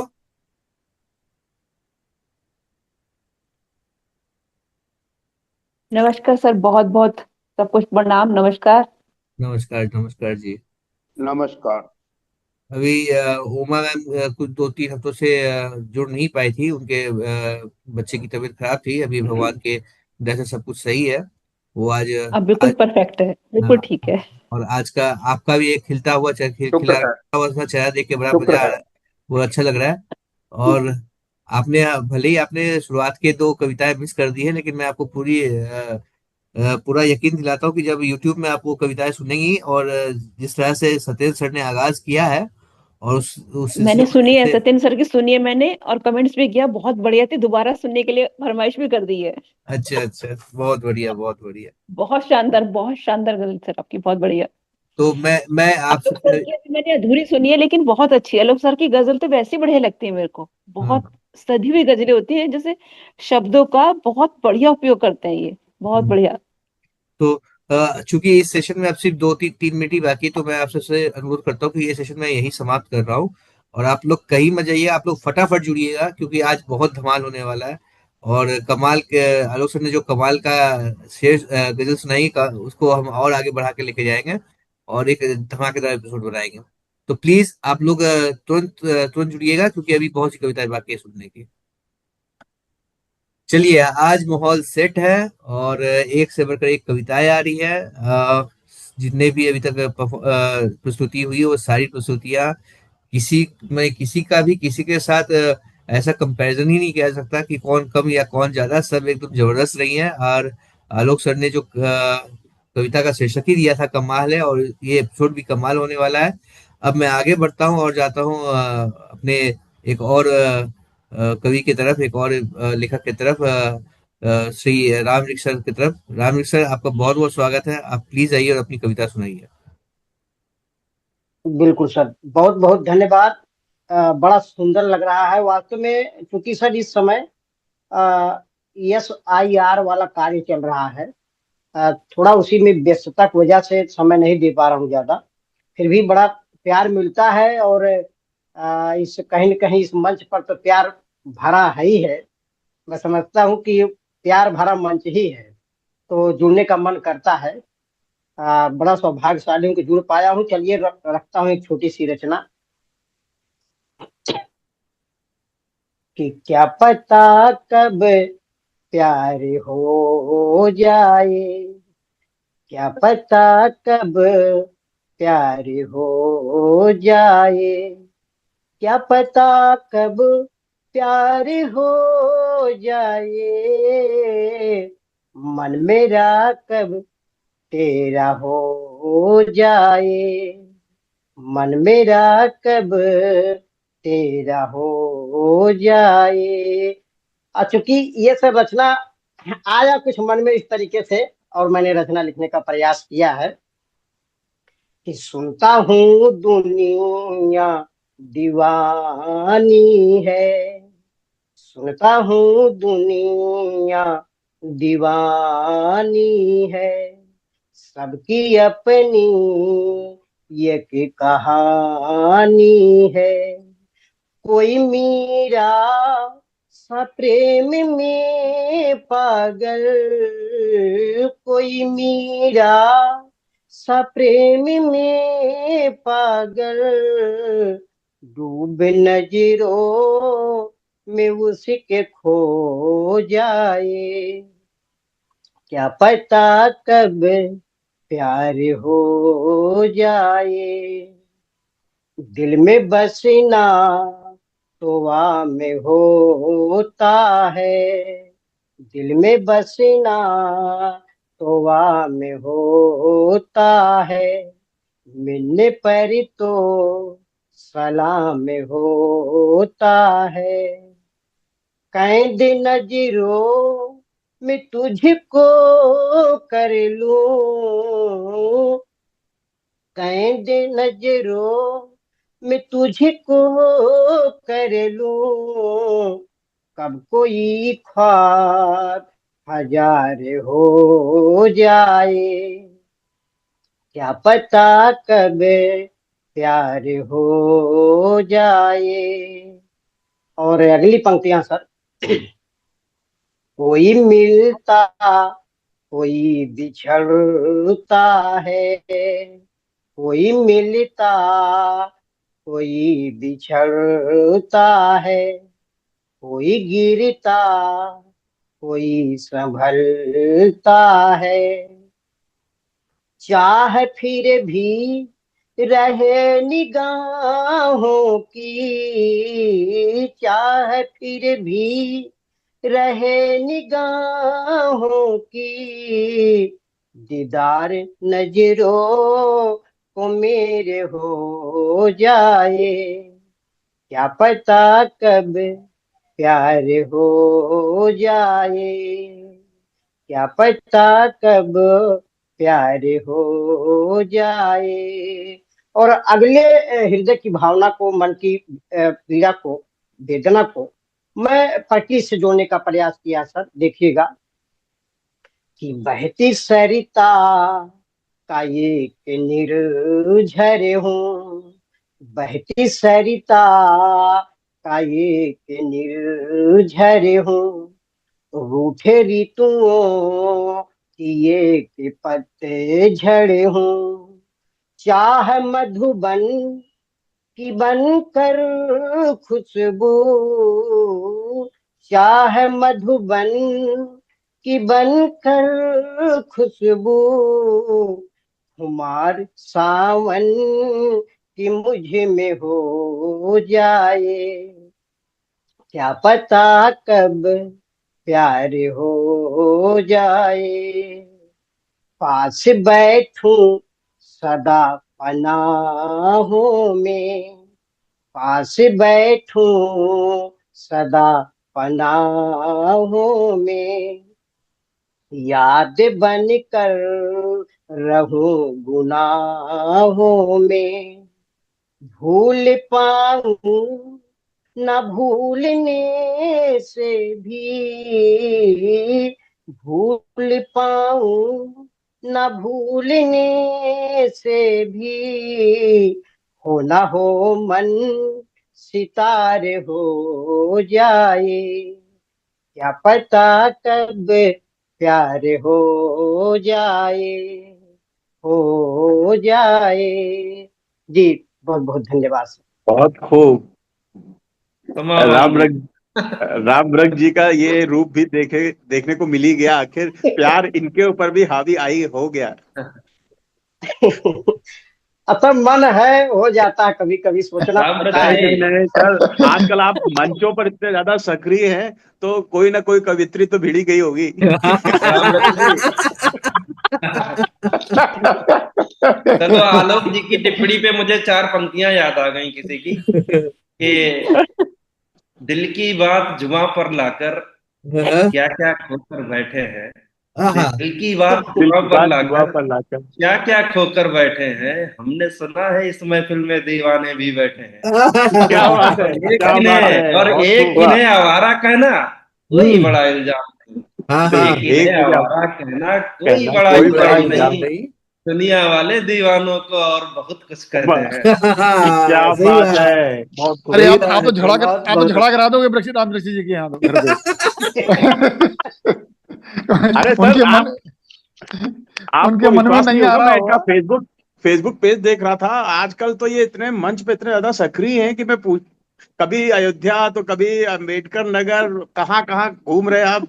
नमस्कार सर, बहुत बहुत सब कुछ प्रणाम, नमस्कार। नमस्कार, नमस्कार जी। नमस्कार। अभी उमा मैम कुछ 2-3 हफ्तों से जुड़ नहीं पाई थी। उनके बच्चे की तबीयत खराब थी। अभी भगवान के दया से सब कुछ सही है। वो आज अब बिल्कुल आज परफेक्ट है, बिल्कुल हाँ, ठीक है। और आज का आपका भी एक खिलता हुआ शुक्र खिला है। हुआ सा चेहरा देख के बड़ा शुक्र मजा आ है। रहा है। वो अच्छा लग रहा है। और आपने भले ही आपने शुरुआत के 2 कविताएं मिस कर दी है, लेकिन मैं आपको पूरा यकीन दिलाता हूँ कि जब YouTube में आप वो कविताएं सुनेंगी, और जिस तरह से सत्येंद्र सर ने आगाज किया है, और उस सिलसिले मैंने में सुनी है, जैसे। सत्येंद्र सर की सुनी है मैंने, और कमेंट्स भी किया, बहुत बढ़िया थी, दोबारा सुनने के लिए फरमाइश भी कर दी है। अच्छा अच्छा, बहुत बढ़िया, बहुत बढ़िया। बहुत शानदार गजल सर आपकी, बहुत बढ़िया। तो मैं आलोक सर आपसे। की अभी मैंने अधूरी सुनी है, लेकिन बहुत अच्छी है। आलोक सर की गजल तो वैसे ही बढ़िया लगती है मेरे को, बहुत हाँ। सधी हुई गजलें होती हैं, जैसे शब्दों का बहुत बढ़िया उपयोग करते हैं ये, बहुत बढ़िया। तो चूंकि इस सेशन में अब सिर्फ 2-3 मिनट ही बाकी है, तो मैं आपसे से अनुरोध करता हूँ कि ये सेशन मैं यही समाप्त कर रहा हूँ। और आप लोग कहीं मत जाइए, आप लोग फटाफट जुड़िएगा, क्योंकि आज बहुत धमाल होने वाला है। और कमाल के आलोक सर ने जो कमाल का शेर गजल सुनाई का, उसको हम और आगे बढ़ा के लेके जाएंगे, और एक धमाकेदार एपिसोड बनाएंगे। तो प्लीज आप लोग तुरंत जुड़िएगा, क्योंकि अभी बहुत सी कविताएं बाकी है सुनने की। चलिए, आज माहौल सेट है, और एक से बढ़कर एक कविताएं आ रही है। जितने भी अभी तक प्रस्तुति हुई है, वो सारी प्रस्तुतियां किसी का भी किसी के साथ ऐसा कंपैरिजन ही नहीं किया जा सकता कि कौन कम या कौन ज्यादा। सब एकदम जबरदस्त रही हैं। और आलोक सर ने जो कविता का शीर्षक ही दिया था, कमाल है, और ये एपिसोड भी कमाल होने वाला है। अब मैं आगे बढ़ता हूँ और जाता हूँ अपने एक और कवि की तरफ, एक और लेखक की तरफ, श्री राम सर की तरफ। राम सर, आपका बहुत बहुत स्वागत है। आप प्लीज आइए और अपनी कविता सुनाइए। बिल्कुल सर, बहुत बहुत धन्यवाद। बड़ा सुंदर लग रहा है वास्तव में, क्योंकि सर इस समय SIR वाला कार्य चल रहा है। थोड़ा उसी में व्यस्तता की वजह से समय नहीं दे पा रहा हूँ ज्यादा। फिर भी बड़ा प्यार मिलता है। और इस कहीं न कहीं इस मंच पर तो प्यार भरा है ही है। मैं समझता हूँ कि ये प्यार भरा मंच ही है, तो जुड़ने का मन करता है। बड़ा सौभाग्यशाली हूँ कि जुड़ पाया हूँ। चलिए रखता हूँ एक छोटी सी रचना कि क्या पता कब प्यार हो जाए, क्या पता कब प्यार हो जाए, क्या पता कब प्यार हो जाए, मन मेरा कब तेरा हो जाए, मन मेरा कब तेरा हो जाए। चूंकि ये सब रचना आया कुछ मन में इस तरीके से, और मैंने रचना लिखने का प्रयास किया है कि सुनता हूँ दुनिया दीवानी है, सुनता हूँ दुनिया दीवानी है, सबकी अपनी एक कहानी है। कोई मीरा सा प्रेम में पागल, कोई मीरा सा प्रेम में पागल, डूब नजरों में उसके खो जाए। क्या पता कब प्यार हो जाए, दिल में बसना तो वहाँ में होता है, दिल में बसना तो वहाँ में होता है, मिलने पर तो सलाम होता है। कैद नजरों में तुझको कर लूं, कैद नजरों में तुझको कर लूं, कब कोई ख्वाब हजार हो जाए। क्या पता कब प्यार हो जाए। और अगली पंक्तियां सर। कोई मिलता कोई बिछड़ता है, कोई मिलता कोई बिछड़ता है, कोई गिरता कोई संभलता है। चाह फिर भी रहे निगाहों की, चाह फिर भी रहे निगाहों की, दीदार नजरों को मेरे हो जाए। क्या पता कब प्यार हो जाए, क्या पता कब प्यार हो जाए। और अगले हृदय की भावना को, मन की पीड़ा को, वेदना को मैं प्रकृति से जोड़ने का प्रयास किया सर। देखिएगा कि बहती सरिता का एक निर्झर हूँ, बहती सरिता का एक निर्झर हूँ, रूठे ऋतुओं की एक पतझड़ हूँ। चाह मधुबन की बनकर खुशबू, चाह मधुबन की बनकर खुशबू, खुमार सावन की मुझ में हो जाए। क्या पता कब प्यार हो जाए। पास बैठूं सदा पनाहों में, पास बैठूं सदा पनाहों में, याद बनकर रहूं गुनाहों में। भूल पाऊं न भूलने से भी, भूल पाऊं न भूलने से भी, हो न हो मन सितारे हो जाए। क्या पता कब प्यार हो जाए, हो जाए। जी बहुत बहुत धन्यवाद सर। बहुत खूब। तमाम राम रंग राम रंग जी का ये रूप भी देखने को मिल ही गया। आखिर प्यार इनके ऊपर भी हावी आई हो गया। अतः मन है, हो जाता है, कभी कभी सोचना राम पड़ता नहीं है। रंग नहीं नहीं सर, आजकल आप मंचों पर इतने ज्यादा सक्रिय हैं तो कोई ना कोई कवित्री तो भिड़ी गई होगी। राम रंग चलो, आलोक जी की टिप्पणी पे मुझे चार पंक्तियां याद आ गई किसी की कि दिल की बात जुबां पर लाकर हाँ, क्या क्या खोकर बैठे हैं। हाँ, दिल की बात दिल जुबां की पर बात जुआ लाकर पर लाकर। क्या क्या खोकर बैठे हैं। हमने सुना है इस महफिल में दीवाने भी बैठे हैं। क्या बात है, क्या बात है, और बहुत एक खूब। इन्हें आवारा कहना कोई हम्म। बड़ा इल्जाम नहीं। हाँ, हाँ, एक एक इन्हें मुझे आवारा कहना कोई कहना बड़ा कोई कोई बड़ा बड़ा इल्जाम इल्जाम नहीं। इल्जाम। नहीं। दुनिया वाले दीवानों को और बहुत कुछ कहते वाह, हैं। क्या हाँ, सही बात बात। है, बहुत खूब। अरे सही आप तो बात है। बहुत आप तो बहुत झगड़ा करा दोगे राम वृक्ष जी के यहाँ तो घर पे। अरे सर, उनके मन उनके आपको मन में विश्वास नहीं नहीं आ होगा, रहा मैं इनका होगा। फेसबुक फेसबुक पेज देख रहा था। आजकल तो ये इतने मंच पे इतने ज्यादा सक्रिय हैं कि मैं पूछ, कभी अयोध्या तो कभी अम्बेडकर नगर, कहाँ कहाँ घूम रहे हैं आप।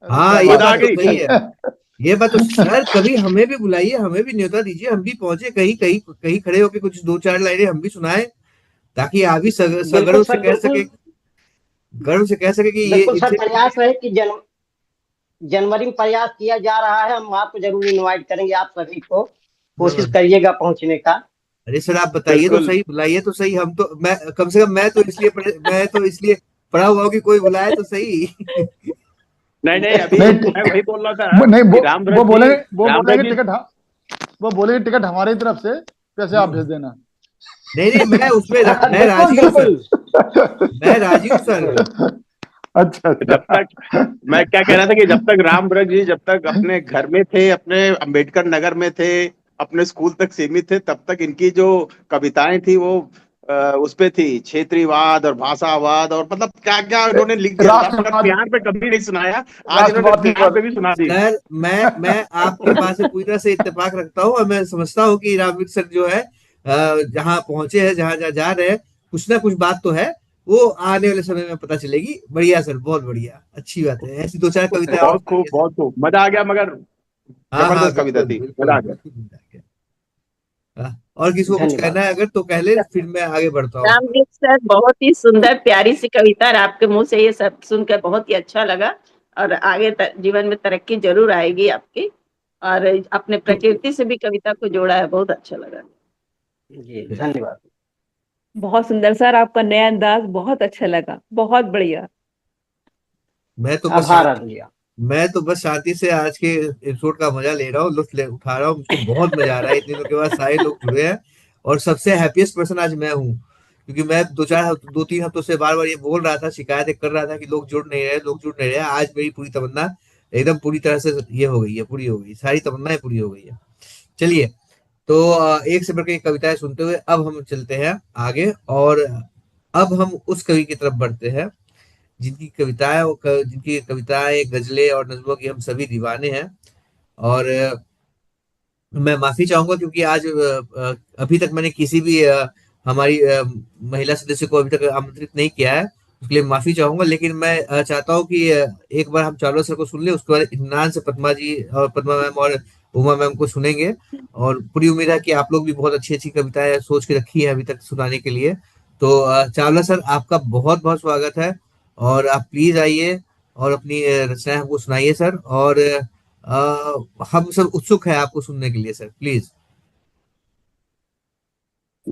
अरे हाँ, क्या ये मजा बात आ बात तो गई। सही है। ये बात तो सर, कभी हमें भी बुलाइए, हमें भी न्योता दीजिए, हम भी पहुंचे कहीं कहीं कहीं खड़े होके कुछ दो चार लाइनें हम भी सुनाए, ताकि आप भी बिल्कुल सगर्व से सर, कह सके, गर्व से कह सके कि ये बिल्कुल सर, इनसे भी प्रयास है कि जनवरी में प्रयास किया जा रहा है। हम आपको जरूर इनवाइट करेंगे, आप सभी को कोशिश हाँ। करिएगा पहुंचने का। अरे सर, आप बताइए तो बिल्कुल। सही, बुलाइए तो सही। हम तो, मैं कम से कम मैं तो इसलिए पड़ा हुआ हूँ कि कोई बुलाए तो सही। नहीं नहीं, अभी नहीं मैं वही बोल रहा था नहीं कि रामभरत जी, वो रामभरत बोलेंगे जी। टिकट, वो बोलेंगे टिकट हमारी तरफ से, पैसे आप भेज देना। नहीं, नहीं, मैं उसमें मैं बिल्कुल राजी हूँ सर। बिल्कुल। मैं राजी हूँ सर। अच्छा जब अच्छा। तक, मैं क्या कह रहा था कि जब तक रामभरत जी जब तक अपने घर में थे, अपने अंबेडकर नगर में थे, अपने स्कूल तक सीमित थे, तब तक इनकी जो कविताएं थी वो उस पे थी, क्षेत्रीयवाद और भाषावाद, और मतलब क्या क्या इन्होंने लिख दिया था, मगर राष्ट्रवाद, प्यार पे कभी नहीं सुनाया। आज इन्होंने राष्ट्रवाद की प्यार पे बात। भी सुना दी। सर, मैं आपकी बात से पूरी तरह से इत्तेफाक रखता हूँ, और मैं समझता हूँ कि रामविक सर जो है, जहाँ पहुंचे हैं, जहाँ जहाँ जा रहे हैं, कुछ ना कुछ बात तो है। वो आने वाले समय में पता चलेगी। बढ़िया सर, बहुत बढ़िया, अच्छी बात है। ऐसी दो चार कविताएं और बहुत खूब, सुनाइए सर। बहुत खूब, मजा आ गया, मगर हाँ, हाँ, जबरदस्त कविता बिल्कुल थी, बिल्कुल मजा आ गया। बिल्कुल मजा आ गया। हाँ, और किसी को कुछ धन्यवाद। कहना है अगर तो कह ले, फिर मैं आगे बढ़ता हूँ। रामजीत सर, बहुत ही सुंदर प्यारी सी कविता, और आपके मुंह से ये सब सुनकर बहुत ही अच्छा लगा। और आगे जीवन में तरक्की जरूर आएगी आपकी। और अपने प्रकृति से भी कविता को जोड़ा है, बहुत अच्छा लगा। जी धन्यवाद। बहुत सुंदर सर, आपका नया अंदाज बहुत अच्छा लगा, बहुत बढ़िया। मैं तो बस आभार शांति आदिया। मैं तो बस शांति से आज के एपिसोड का मजा ले रहा हूँ, लुत्फ उठा रहा हूँ। मुझको बहुत मजा आ रहा है, इतने दिनों के बाद सारे लोग जुड़े हैं। और सबसे हैप्पीएस्ट पर्सन आज मैं हूँ, क्योंकि मैं दो तीन हफ्तों से बार बार ये बोल रहा था, शिकायतें कर रहा था कि लोग जुड़ नहीं रहे, लोग जुड़ नहीं रहे। आज मेरी पूरी तमन्ना एकदम पूरी तरह से ये हो गई है, पूरी हो गई, सारी तमन्नाएं पूरी हो गई है। चलिए, तो एक से बढ़ के एक कविताएं सुनते हुए अब हम चलते हैं आगे, और अब हम उस कवि की तरफ बढ़ते हैं जिनकी कविताएं, गजलें और नज्मों की हम सभी दीवाने हैं। और मैं माफी चाहूंगा, क्योंकि आज अभी तक मैंने किसी भी हमारी महिला सदस्य को अभी तक आमंत्रित नहीं किया है। उसके लिए माफी चाहूंगा, लेकिन मैं चाहता हूं कि एक बार हम चावला सर को सुन ले, उसके बाद इत्मीनान से पद्मा जी और पद्मा मैम और उमा मैम को सुनेंगे। और पूरी उम्मीद है कि आप लोग भी बहुत अच्छी अच्छी कविताएं सोच के रखी है अभी तक सुनाने के लिए। तो चावला सर, आपका बहुत बहुत स्वागत है, और आप प्लीज आइए और अपनी रचनाएं हमको सुनाइए सर। और हम सब उत्सुक है आपको सुनने के लिए सर, प्लीज।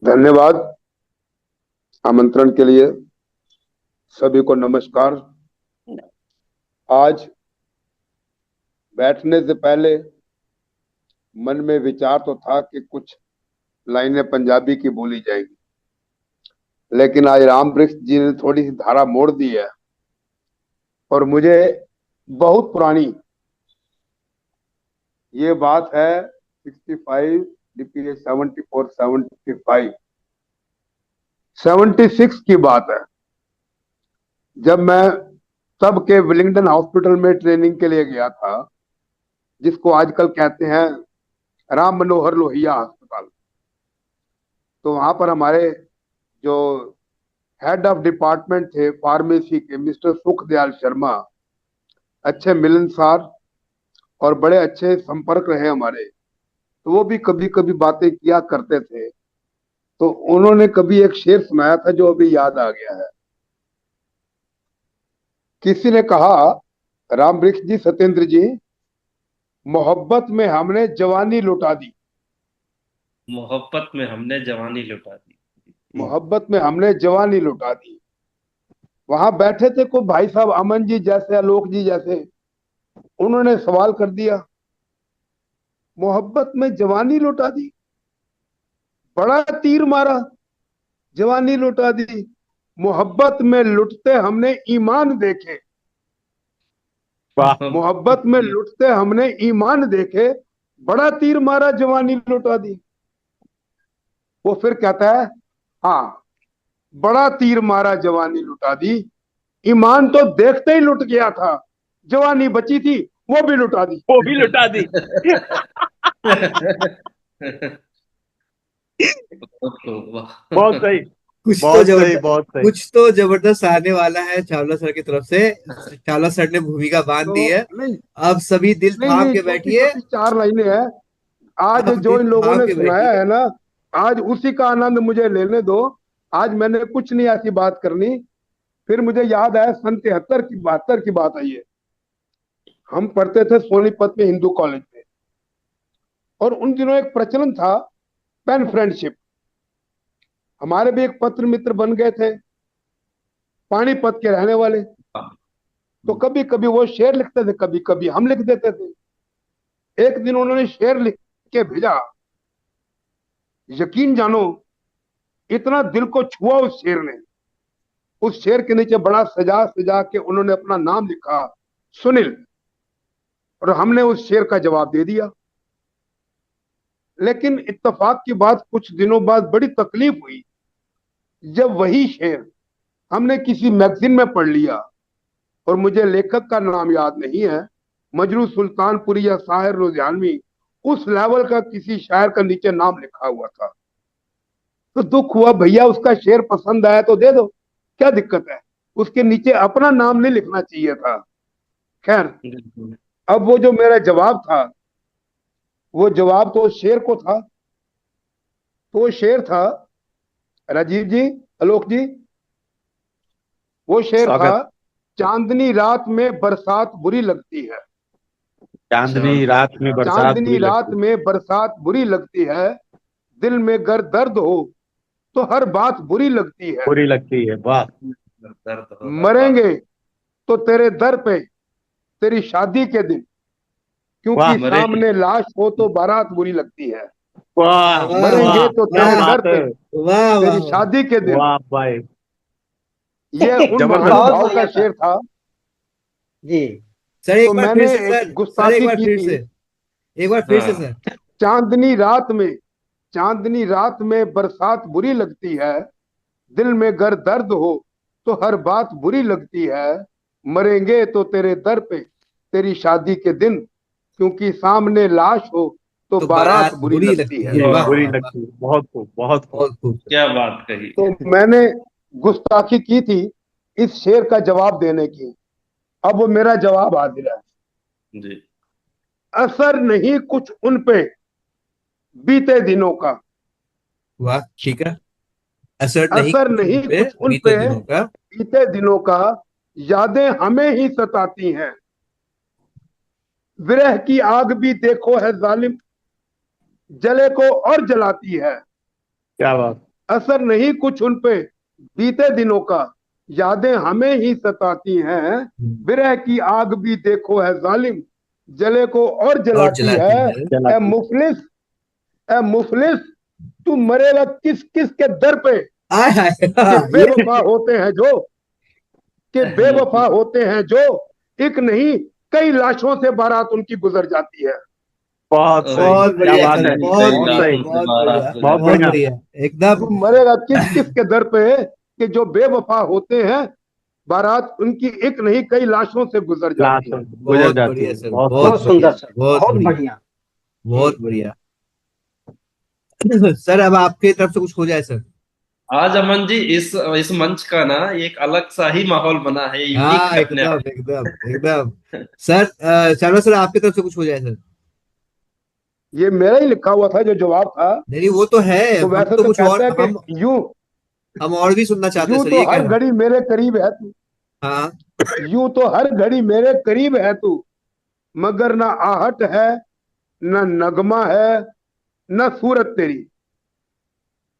धन्यवाद आमंत्रण के लिए। सभी को नमस्कार। आज बैठने से पहले मन में विचार तो था कि कुछ लाइनें पंजाबी की बोली जाएगी, लेकिन आज राम वृक्ष जी ने थोड़ी सी धारा मोड़ दी है, और मुझे बहुत पुरानी ये बात है, 65 डीपीए 74 75 76 की बात है, जब मैं तब के विलिंगडन हॉस्पिटल में ट्रेनिंग के लिए गया था, जिसको आजकल कहते हैं राम मनोहर लोहिया अस्पताल। तो वहां पर हमारे जो हेड ऑफ डिपार्टमेंट थे फार्मेसी के, मिस्टर सुखदयाल शर्मा, अच्छे मिलनसार और बड़े अच्छे संपर्क रहे हमारे। तो वो भी कभी कभी बातें किया करते थे। तो उन्होंने कभी एक शेर सुनाया था जो अभी याद आ गया है। किसी ने कहा, राम वृक्ष जी, सत्येंद्र जी, मोहब्बत में हमने जवानी लुटा दी। मोहब्बत में हमने जवानी लुटा दी। मोहब्बत में हमने जवानी लुटा दी। वहां बैठे थे कोई भाई साहब अमन जी जैसे, आलोक जी जैसे, उन्होंने सवाल कर दिया, मोहब्बत में जवानी लुटा दी, बड़ा तीर मारा, जवानी लुटा दी। मोहब्बत में लुटते हमने ईमान देखे, वाह मोहब्बत में लुटते हमने ईमान देखे, बड़ा तीर मारा, जवानी लुटा दी। वो फिर कहता है, हाँ, बड़ा तीर मारा, जवानी लुटा दी, ईमान तो देखते ही लुट गया था, जवानी बची थी वो भी लुटा दी। वो भी लुटा दी। वाह। बहुत सही, कुछ तो बहुत सही, जबरदस्त, बहुत सही। कुछ तो जबरदस्त आने वाला है चावला सर की तरफ से। चावला सर ने भूमिका बांध दी तो है। नहीं अब सभी दिल नहीं थाम नहीं, के छोटी बैठिए। छोटी 4 लाइनें हैं। आज अब जो दिल इन लोगों थाम ने के सुनाया बैठिए। है ना, आज उसी का आनंद मुझे लेने दो। आज मैंने कुछ नहीं ऐसी बात करनी। फिर मुझे याद आया सन 73 की 72 की बात आई है। हम पढ़ते थे सोनीपत में हिंदू कॉलेज में, और उन दिनों एक प्रचलन था पेन फ्रेंडशिप। हमारे भी एक पत्र मित्र बन गए थे, पानीपत के रहने वाले। तो कभी कभी वो शेर लिखते थे, कभी कभी हम लिख देते थे। एक दिन उन्होंने शेर लिख के भेजा, यकीन जानो इतना दिल को छुआ उस शेर ने। उस शेर के नीचे बड़ा सजा सजा के उन्होंने अपना नाम लिखा, सुनील, और हमने उस शेर का जवाब दे दिया। लेकिन इत्तेफाक की बात, कुछ दिनों बाद बड़ी तकलीफ हुई जब वही शेर हमने किसी मैगजीन में पढ़ लिया, और मुझे लेखक का नाम याद नहीं है, मजरू सुल्तानपुरी या साहिर लुधियानवी, उस लेवल का किसी शायर का नीचे नाम लिखा हुआ था। तो दुख हुआ, भैया उसका शेर पसंद आया तो दे दो, क्या दिक्कत है, उसके नीचे अपना नाम नहीं लिखना चाहिए था। खैर, अब वो जो मेरा जवाब था, वो जवाब तो उस शेर को था। तो वो शेर था, राजीव जी, आलोक जी, वो शेर था, स्वागत। चांदनी रात में बरसात बुरी लगती है, चांदनी रात में बरसात चांदनी बुरी रात लगती, में बरसात बुरी लगती है, दिल में गर दर्द हो तो हर बात बुरी लगती है, बुरी लगती है। वाह दर्द हो हर बात। मरेंगे तो तेरे दर पे तेरी शादी के दिन, वाह क्योंकि मरे सामने लाश हो तो बारात बुरी लगती है, वाह वाह मरेंगे वाह, तो क्या तेरे वाह दर बात है। पे वाह वाह तेरी वाह। शादी के दिन। वाह भाई, ये उन जबरदस्त। बहुत महानुभाव का बढ़िया शेर सर था। जी। सर तो एक बार फिर मैंने से एक सर, सर एक गुस्ताखी बार की फिर थी, से, एक बार फिर से हाँ सर। चांदनी रात में, चांदनी रात में बरसात बुरी लगती है, दिल में गर दर्द हो तो हर बात बुरी लगती है, मरेंगे तो तेरे दर पे तेरी शादी के दिन, क्योंकि सामने लाश हो तो तो बारात बारात बुरी बुरी लगती लगती है। है। वाह बुरी वाह वाह। लगती है, बहुत खूब, बहुत खूब। बहुत खूब सर। क्या बात कही। तो मैंने गुस्ताखी की थी इस शेर का जवाब देने की। अब वो मेरा जवाब हाजिर है, जी असर नहीं कुछ उन पे बीते दिनों का, वाह ठीक है। असर नहीं असर कुछ उन नहीं पे कुछ उन बीते पे दिनों का। बीते दिनों का, यादें हमें ही सताती हैं, विरह की आग भी देखो है जालिम, जले को और जलाती है, क्या बात। असर नहीं कुछ उन पे बीते दिनों का, यादें हमें ही सताती हैं, विरह की आग भी देखो है जालिम, जले को और और जलाती जलाती है। है। ए जलाती। मुफलिस, ए मुफलिस, तू मरेगा किस किस के दर पे, आय हाय कि ये बेवफा होते हैं जो, कि बेवफा होते हैं जो, एक नहीं कई लाशों से बारात उनकी गुजर जाती है। बहुत सही, बहुत क्या बढ़िया बात सर, है, बहुत कई बहुत बढ़िया, सही, लाखों से बहुत बढ़िया, बारात बहुत गुजर बहुत बढ़िया। बढ़िया एकदम। तू मरेगा किस किस के दर पे, कि जो बेवफा होते हैं, बारात उनकी एक नहीं कई लाशों से गुजर जाती लास्ट है। गुजर बहुत जाती बढ़िया है, सर, बहुत बहुत बहुत खूब। बढ़िया, सुंदर सर, बहुत बहुत बढ़िया, बढ़िया बहुत जी। बढ़िया। सर अब आपकी तरफ से कुछ हो जाए सर। आज अमन जी इस मंच का ना एक अलग सा ही माहौल बना है, यूनिक हाँ है अपने एकदम आप एकदम एकदम। सर चलो सर आपकी तरफ से कुछ हो जाए सर। ये मेरा ही लिखा हुआ था जो जवाब था। नहीं नहीं, वो तो है। तो हम वैसे तो तो कुछ कहते और, हैं कि हम और भी सुनना चाहते हैं यूं सर, तो ये हर कहना। घड़ी मेरे करीब है तू, हाँ यूं तो हर घड़ी मेरे करीब है तू, मगर ना आहट है, न नगमा है, न सूरत तेरी,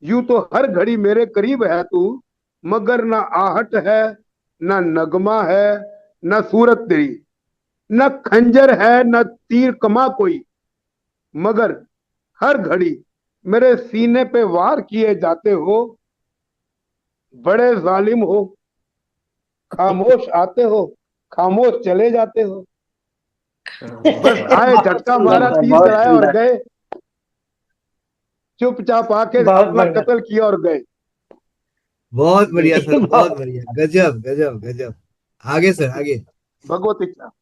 यूं तो हर घड़ी मेरे करीब है तू, मगर ना आहट है, ना नगमा है, ना सूरत तेरी, न खंजर है न तीर कमा कोई, मगर हर घड़ी मेरे सीने पे वार किए जाते हो। बड़े जालिम हो, खामोश आते हो, खामोश चले जाते हो। बस आए, बहुत झटका सुंदर मारा, सर, तीर बहुत चलाया और सुंदर। गए, चुपचाप आके बहुत अपना बढ़िया। कत्ल किया और गए। बहुत जी बढ़िया सर, बहुत बहुत। बढ़िया, गजब गजब गजब। आगे सर, आगे। भगवत इच्छा।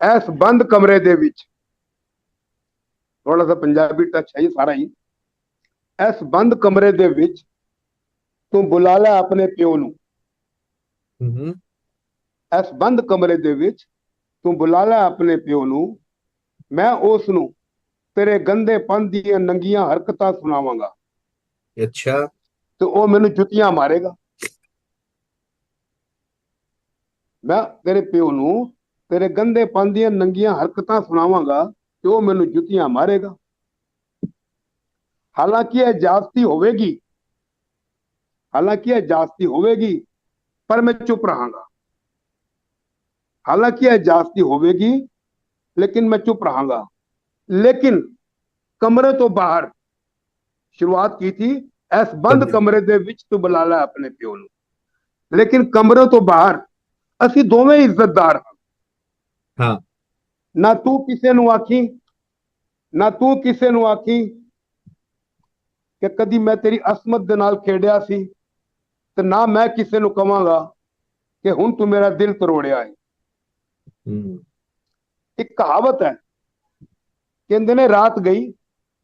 ਐਸ ਬੰਦ ਕਮਰੇ ਦੇ ਵਿੱਚ, ਥੋੜਾ सा पंजाबी टच है ये सारा ही। ਐਸ ਬੰਦ ਕਮਰੇ ਦੇ ਵਿੱਚ ਤੂੰ ਬੁਲਾ ਲੈ ਆਪਣੇ ਪਿਓ ਨੂੰ। हम्म। ਐਸ ਬੰਦ ਕਮਰੇ ਦੇ ਵਿੱਚ ਤੂੰ ਬੁਲਾ ਲੈ ਆਪਣੇ ਪਿਓ ਨੂੰ, ਮੈਂ ਉਸ ਨੂੰ ਤੇਰੇ ਗੰਦੇਪਨ ਦੀਆਂ ਨੰਗੀਆਂ ਹਰਕਤਾਂ ਸੁਣਾਵਾਂਗਾ अच्छा। ਤੇ ਉਹ ਮੈਨੂੰ ਜੁੱਤੀਆਂ ਮਾਰੇਗਾ। ਮੈਂ ਤੇਰੇ ਪਿਓ ਨੂੰ ਤੇਰੇ ਗੰਦੇਪਨ ਦੀਆਂ ਨੰਗੀਆਂ ਹਰਕਤਾਂ ਸੁਣਾਵਾਂਗਾ ਤੇ ਉਹ ਮੈਨੂੰ ਜੁੱਤੀਆਂ ਮਾਰੇਗਾ। ਹਾਲਾਂਕਿ ਇਹ ਜਾਸਤੀ ਹੋਵੇਗੀ, ਹਾਲਾਂਕਿ ਇਹ ਜਾਸਤੀ ਹੋਵੇਗੀ, ਪਰ मैं चुप रहांगा। हालांकि यह जास्ती होवेगी, लेकिन मैं चुप रहांगा। लेकिन कमरे तो बाहर शुरुआत की थी, ऐस बंद कमरे। कमरे दे विच तू बुला लै अपने प्यो नूं, लेकिन कमरे तो बाहर ਅਸੀਂ ਦੋਵੇਂ ਇੱਜ਼ਤਦਾਰ ਹਾਂ। हाँ। ਨਾ ਤੂੰ ਕਿਸੇ ਨੂੰ ਆਖੀ, ਨਾ ਤੂੰ ਕਿਸੇ ਨੂੰ ਆਖੀ ਕਿ ਕਦੀ ਮੈਂ ਤੇਰੀ ਅਸਮਤ ਦੇ ਨਾਲ ਖੇਡਿਆ ਸੀ, ਤੇ ਨਾ ਮੈਂ ਕਿਸੇ ਨੂੰ ਕਵਾਂਗਾ ਕਿ ਹੁਣ ਤੂੰ ਮੇਰਾ ਦਿਲ ਤਰੋੜਿਆ ਹੈ। हम्म। ਇੱਕ ਕਹਾਵਤ ਹੈ, ਕਹਿੰਦੇ ਨੇ ਰਾਤ ਗਈ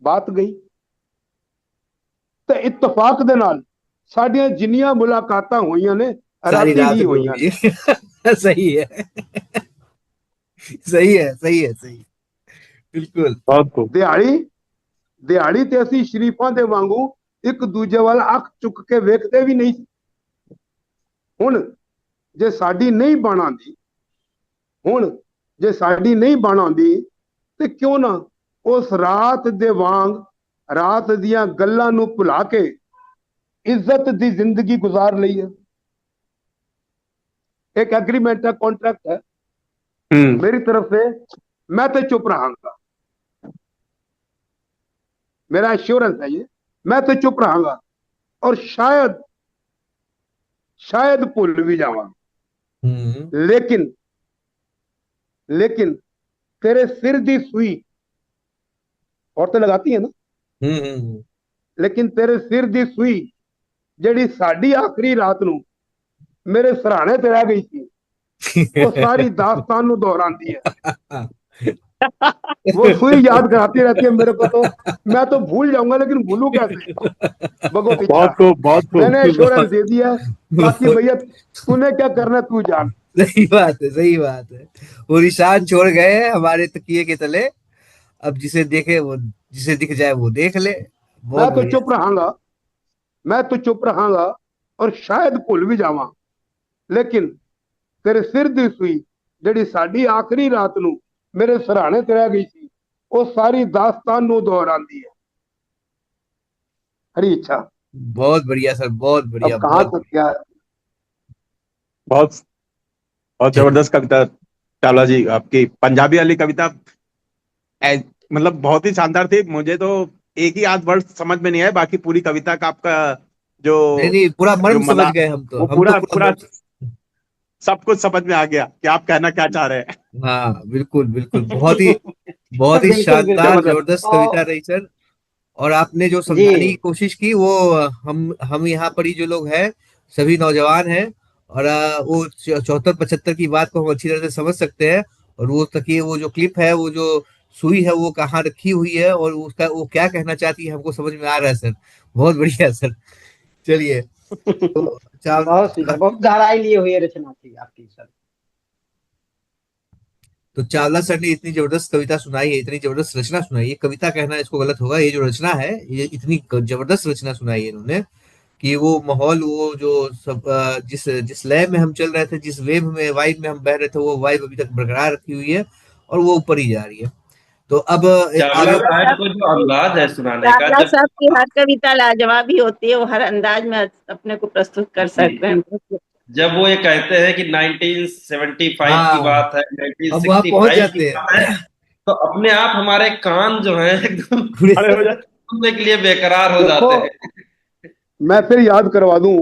ਬਾਤ ਗਈ। ਤੇ ਇਤਫਾਕ ਦੇ ਨਾਲ ਸਾਡੀਆਂ ਜਿੰਨੀਆਂ ਮੁਲਾਕਾਤਾਂ ਹੋਈਆਂ ਨੇ सारी ਰਾਤੀ रात ਹੀ को ਹੋਈਆਂ भी। ਨੇ। सही है, सही है, सही है, सही। बिल्कुल। बहुत खूब। ਦਿਹਾੜੀ ਦਿਹਾੜੀ ਤੇ ਅਸੀਂ ਸ਼ਰੀਫਾਂ ਦੇ ਵਾਂਗੂ ਇੱਕ ਦੂਜੇ ਵੱਲ ਅੱਖ ਚੁੱਕ ਕੇ ਵੇਖਦੇ ਵੀ ਨਹੀਂ ਸੀ। ਹੁਣ ਜੇ ਸਾਡੀ ਨਹੀਂ ਬਣ ਆਉਂਦੀ, ਹੁਣ ਜੇ ਸਾਡੀ ਨਹੀਂ ਬਣ ਆਉਂਦੀ, ਤੇ ਕਿਉਂ ਨਾ ਉਸ ਰਾਤ ਦੇ ਵਾਂਗ ਰਾਤ ਦੀਆਂ ਗੱਲਾਂ ਨੂੰ ਭੁਲਾ ਕੇ ਇੱਜ਼ਤ ਦੀ ਜ਼ਿੰਦਗੀ ਗੁਜ਼ਾਰ ਲਈਏ। एक एग्रीमेंट है, कॉन्ट्रैक्ट है मेरी तरफ से। मैं तो चुप रहांगा, मेरा एश्योरेंस है ये। मैं तो चुप रहांगा और शायद शायद भूल भी जावा, हम्म। लेकिन लेकिन तेरे सिर दी सुई, औरतें लगाती है ना, हम्म। लेकिन तेरे सिर दी सुई ਜਿਹੜੀ ਸਾਡੀ ਆਖਰੀ ਰਾਤ ਨੂੰ ਮੇਰੇ ਸਰਾਣੇ ਤੇ ਰਹਿ ਗਈ ਸੀ, वो सारी दास्तान ਨੂੰ दोहराती है। वो सुई याद कराती रहती है मेरे को। तो मैं तो भूल जाऊंगा, लेकिन भूलू कैसे? भगवत इच्छा। बहुत खूब, बहुत मैंने खूब। एश्योरेंस दे दिया, बाकी भैया तूने क्या करना तू जान। सही बात है, सही बात है। वो निशान छोड़ गए हैं हमारे तकिए के तले। अब जिसे देखे वो, जिसे दिख जाए वो देख ले। मैं बहुत तो बढ़िया। चुप रहांगा, मैं तो चुप रहांगा और शायद भूल भी जावा, लेकिन तेरे सिर दी सुई ਜਿਹੜੀ ਸਾਡੀ ਆਖਰੀ ਰਾਤ ਨੂੰ ਮੇਰੇ ਸਰਾਣੇ ਤੇ ਰਹਿ ਗਈ ਸੀ, ਉਹ ਸਾਰੀ ਦਾਸਤਾਨ ਨੂੰ दोहराती है। हरी इच्छा। बहुत बढ़िया सर, बहुत अब बढ़िया, कहाँ बहुत तक बढ़िया। क्या बहुत बहुत चलिए। जबरदस्त कविता चावला जी, आपकी पंजाबी वाली कविता मतलब बहुत ही शानदार थी। मुझे तो एक ही आध वर्ड समझ में नहीं आया, बाकी पूरी कविता का आपका जो नहीं नहीं, पूरा जो मर्म समझ मला, गए हम तो, वो हम तो पूरा पूरा पूरा मर्म। सब कुछ समझ में आ गया कि आप कहना क्या चाह रहे हैं। हाँ बिल्कुल बिल्कुल, बहुत ही बिल्कुल शानदार बिल्कुल। जबरदस्त। जबरदस्त कविता और रही सर। और आपने जो जी समझाने की कोशिश की वो, हम यहाँ पर ही जो लोग हैं सभी नौजवान हैं। और वो 74-75 की बात को हम अच्छी तरह से समझ सकते हैं। और वो तकिए, वो जो क्लिप है, वो जो सुई है, वो कहाँ रखी हुई है और उसका वो क्या कहना चाहती है, हमको समझ में आ रहा है सर। बहुत बढ़िया सर। चलिए। तो बहुत सुंदर, बहुत गहराई लिए हुई रचना थी आपकी सर। तो चावला सर ने इतनी जबरदस्त कविता सुनाई है, इतनी जबरदस्त रचना सुनाई है, कविता कहना इसको गलत होगा, ये जो रचना है ये इतनी जबरदस्त रचना सुनाई है इन्होंने। कि वो माहौल, वो जो सब जिस जिस लय में हम चल रहे थे, जिस वेव में, वाइब में हम बह रहे थे, वो वाइब अभी तक बरकरार रखी हुई है और वो ऊपर ही जा रही है। तो अब चावला आगे। चावला साहब साहब को जो अंदाज है सुनाने का, चावला जब साहब की हर कविता लाजवाब ही होती है, वो हर अंदाज में अपने को प्रस्तुत कर सकते हैं। जब वो ये कहते हैं कि 1975 की हाँ, बात है, अब वहां पहुंच 1965 की जाते बात है, हैं। तो अपने आप हमारे कान जो है एकदम खड़े हो जाए। सुनने के लिए बेकरार हो देखो, जाते हैं। मैं फिर याद करवा दूं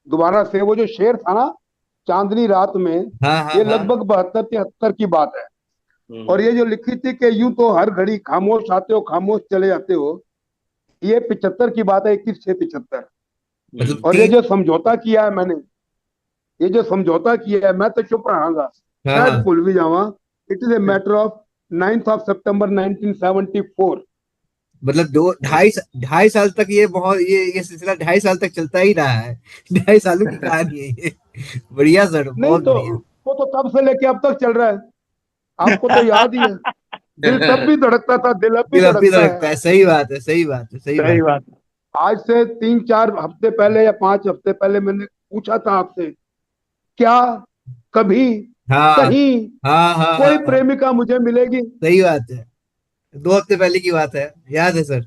दोबारा से, वो जो शेर था ना, चांदनी रात में, हाँ हाँ ये हाँ। लगभग 72-73 की बात है। और हम्म। ये जो लिखी थी कि यूं तो हर घड़ी खामोश आते हो खामोश चले जाते हो, ये 75 की बात है, 21/6/75। मतलब और ये तीन। जो समझौता किया है मैंने, ये जो समझौता किया है, मैं तो चुप रहागा, हाँ शायद हाँ। भूल भी जावा। It is a matter of 9 September 1974। मतलब दो ढाई 2.5 साल तक ये बहुत, ये सिलसिला 2.5 साल तक चलता ही रहा है। 2.5 सालों की कहानी है ये। बढ़िया सर, नहीं बहुत तो बढ़िया। वो तो तब से लेके अब तक चल रहा है, आपको तो याद ही है। दिल तब भी धड़कता था, दिल अब भी दिल अब भी धड़कता है। धड़कता है, सही बात है, सही बात है, सही सही बात है। बात। आज से 3-4 हफ्ते पहले या 5 हफ्ते पहले मैंने पूछा था आपसे, क्या कभी हाँ कहीं हाँ हाँ हाँ कोई हाँ। प्रेमिका मुझे मिलेगी? सही बात है। 2 हफ्ते पहले की बात है, याद है सर।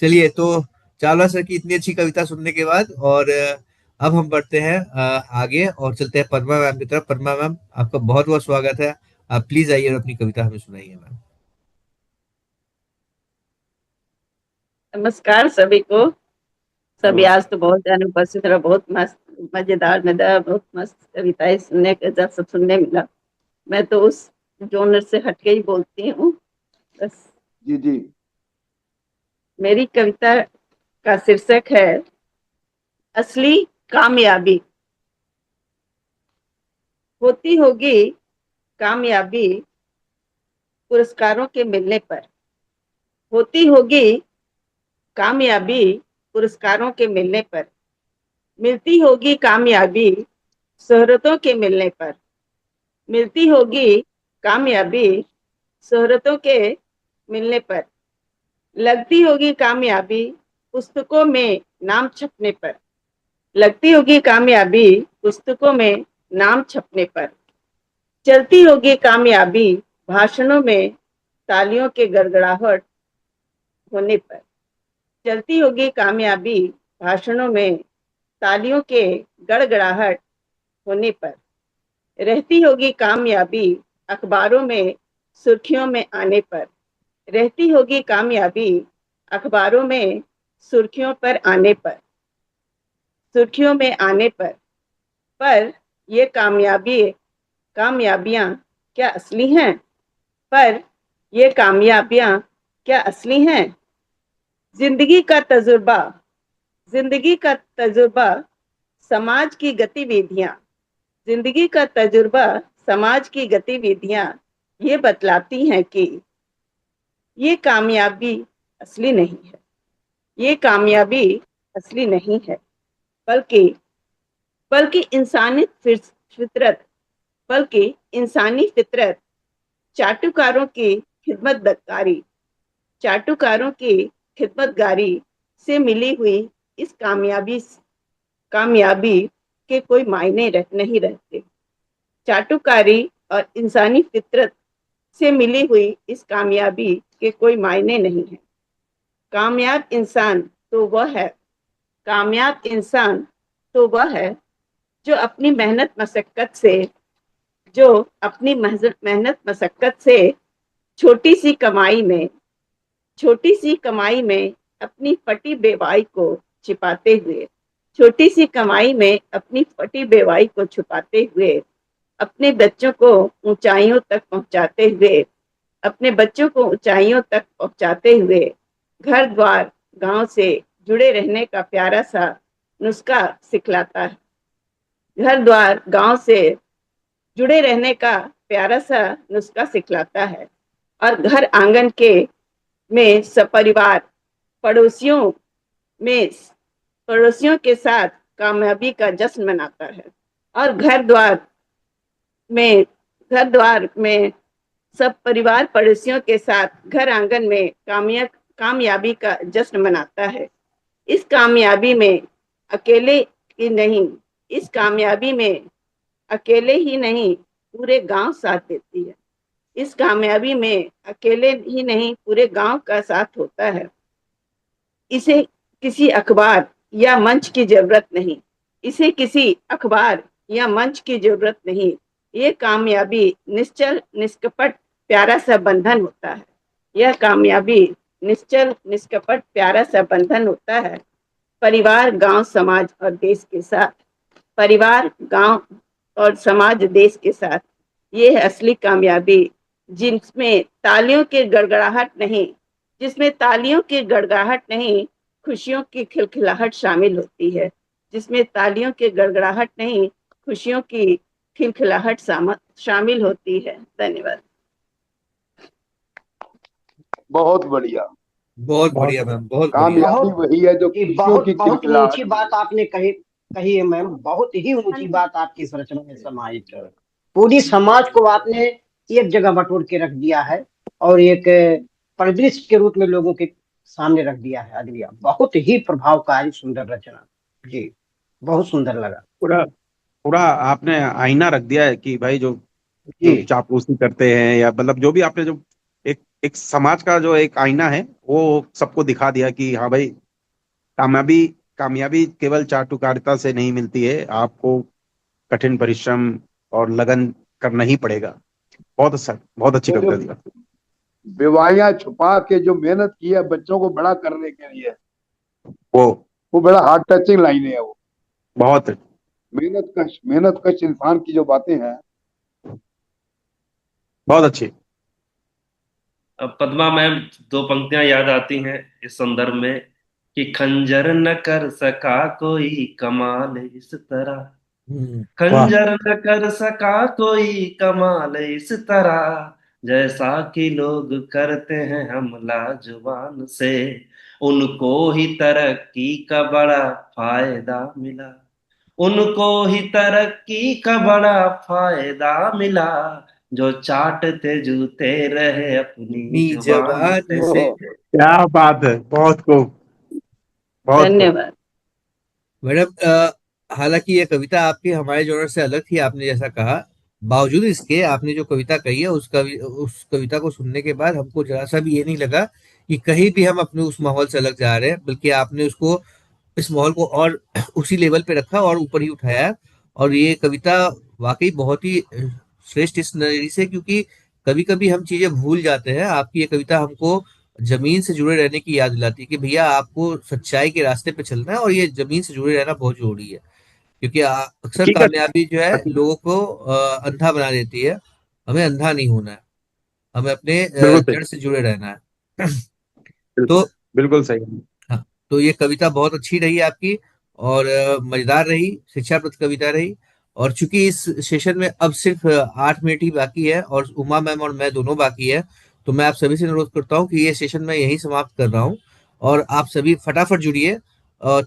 चलिए, तो चावला सर की इतनी अच्छी कविता सुनने के बाद, और अब हम बढ़ते हैं आगे और चलते हैं पद्मा मैम की तरफ। पद्मा मैम, आपका बहुत बहुत स्वागत है। आप प्लीज आइए और अपनी कविता हमें सुनाइए मैम। नमस्कार सभी को। सभी आज नमस्कार। तो बहुत ज्यादा उपस्थित रहा, बहुत मस्त, मजेदार मजेदार, बहुत मस्त कविताएं सुनने का जब सब सुनने मिला। मैं तो उस जोनर से हटके ही बोलती हूँ बस। जी जी। मेरी कविता का शीर्षक है असली कामयाबी। होती होगी कामयाबी पुरस्कारों के मिलने पर। होती होगी कामयाबी पुरस्कारों के मिलने पर। मिलती होगी कामयाबी शोहरतों के मिलने पर। मिलती होगी कामयाबी शोहरतों के मिलने पर। लगती होगी कामयाबी पुस्तकों में नाम छपने पर। लगती होगी कामयाबी पुस्तकों में नाम छपने पर। चलती होगी कामयाबी भाषणों में तालियों के गड़गड़ाहट होने पर। चलती होगी कामयाबी भाषणों में तालियों के गड़गड़ाहट होने पर। रहती होगी कामयाबी अखबारों में सुर्खियों में आने पर। रहती होगी कामयाबी अखबारों में सुर्खियों पर आने पर। सुर्खियों में आने पर ये कामयाबियां क्या असली हैं? पर ये कामयाबियां क्या असली हैं? जिंदगी का तजुर्बा जिंदगी का तजुर्बा समाज की गतिविधियां जिंदगी का तजुर्बा समाज की गतिविधियां ये बतलाती हैं कि ये कामयाबी असली नहीं है। ये कामयाबी असली नहीं है, बल्कि बल्कि इंसानी फितरत बल्कि इंसानी फितरत चाटुकारों की खिदमतगारी चाटुकारों की खिदमतगारी से मिली हुई इस कामयाबी के कोई मायने नहीं रहते। चाटुकारी और इंसानी फितरत से मिली हुई इस कामयाबी के कोई मायने नहीं है। कामयाब इंसान तो वह है कामयाब इंसान तो वह है जो अपनी मेहनत मशक्कत से छोटी सी कमाई में छोटी सी कमाई में अपनी फटी बेवाई को छिपाते हुए छोटी सी कमाई में अपनी फटी बेवाई को छुपाते हुए अपने बच्चों को ऊंचाइयों तक पहुंचाते हुए अपने बच्चों को ऊंचाइयों तक पहुंचाते हुए घर द्वार गांव से जुड़े रहने का प्यारा सा नुस्खा सिखलाता है। घर द्वार गांव से जुड़े रहने का प्यारा सा नुस्खा सिखलाता है और घर आंगन के में सपरिवार पड़ोसियों में पड़ोसियों के साथ कामयाबी का जश्न मनाता है और में घर द्वार में सब परिवार पड़ोसियों के साथ घर आंगन में कामयाबी का जश्न मनाता है। इस कामयाबी में अकेले ही नहीं इस कामयाबी में अकेले ही नहीं पूरे गांव साथ देती है। इस कामयाबी में अकेले ही नहीं पूरे गांव का साथ होता है। इसे किसी अखबार या मंच की जरूरत नहीं इसे किसी अखबार या मंच की जरूरत नहीं। ये कामयाबी निश्चल निष्कपट प्यारा सा बंधन होता है। यह कामयाबी निश्चल निष्कपट प्यारा सा बंधन होता है। परिवार, गांव, समाज और देश के साथ। परिवार, गांव और समाज, देश के साथ। ये है असली कामयाबी, जिसमें तालियों की गड़गड़ाहट नहीं जिसमें तालियों की गड़गड़ाहट नहीं खुशियों की खिलखिलाहट शामिल होती है। जिसमें तालियों की गड़गड़ाहट नहीं खुशियों की खिलखिलाहट शामिल होती है। धन्यवाद। बहुत बढ़िया। बहुत बढ़िया मैम, बहुत बढ़िया। कामयाबी बहुत वही है जो जी, खुशियों की बहुत खिलखिलाहट ऊंची में बात आपने कही कही है मैम, बहुत ही ऊंची बात आपकी इस रचना में समाहित है। पूरी समाज को आपने एक जगह बटोर के रख दिया है और एक परिदृश्य के रूप में लोगों के सामने रख दिया है अदबिया। बहुत ही प्रभावकारी सुंदर रचना जी, बहुत सुंदर लगा पूरा पूरा आपने आईना रख दिया है कि भाई जो जी। जो चापलूसी करते हैं या मतलब जो भी आपने जो एक एक समाज का जो एक आईना है वो सबको दिखा दिया कि हाँ भाई, कामयाबी कामयाबी केवल चाटुकारिता से नहीं मिलती है, आपको कठिन परिश्रम और लगन करना ही पड़ेगा। बहुत अच्छा, बहुत अच्छी वो जो कविता दी आपने। बीमारियां छुपा के जो मेहनत की है बच्चों को बड़ा करने के लिए, वो वो बड़ा हार्ट टचिंग लाइन है वो। बहुत मेहनत कश इंसान की जो बातें हैं। बहुत अच्छी। अब पद्मा मैम, दो पंक्तियां याद आती हैं इस संदर्भ में कि खंजर न कर सका कोई कमाल इस तरह। वाह। खंजर न कर सका कोई कमाल इस तरह, जैसा कि लोग करते हैं हमला जुबान से, उनको ही तरक्की का बड़ा फायदा मिला। उनको ही तरक्की का बड़ा फायदा मिला, जो चाटते जूते रहे अपनी अपनी जुबान जबान से। से। क्या बात है, बहुत खूब, बहुत खूब। धन्यवाद। मैडम, हालांकि ये कविता आपकी हमारे जॉनर से अलग थी, आपने जैसा कहा। बावजूद इसके आपने जो कविता कही है उस कविता को सुनने के बाद हमको जरा सा भी ये नहीं लगा कि कहीं भी हम अपने उस माहौल से अलग जा रहे हैं, बल्कि आपने उसको इस माहौल को और उसी लेवल पे रखा और ऊपर ही उठाया। और ये कविता वाकई बहुत ही श्रेष्ठ इस नजरिए से, क्योंकि कभी कभी हम चीजें भूल जाते हैं। आपकी ये कविता हमको जमीन से जुड़े रहने की याद दिलाती है कि भैया आपको सच्चाई के रास्ते पे चलना है, और ये जमीन से जुड़े रहना बहुत जरूरी है। क्योंकि अक्सर हकीकत कामयाबी जो है हकीकत। लोगों को अंधा बना देती है। हमें अंधा नहीं होना है, हमें अपने बिल्कुल सही। जड़ से जुड़े रहना है। बिल्कुल, तो बिल्कुल सही। हाँ, तो ये कविता बहुत अच्छी रही आपकी, और मजेदार रही, शिक्षाप्रद कविता रही। और चूंकि इस सेशन में अब सिर्फ 8 मिनट ही बाकी है और उमा मैम और मैं दोनों बाकी है, तो मैं आप सभी से अनुरोध करता हूँ कि ये सेशन मैं यहीं समाप्त कर रहा हूँ। और आप सभी फटाफट जुड़िए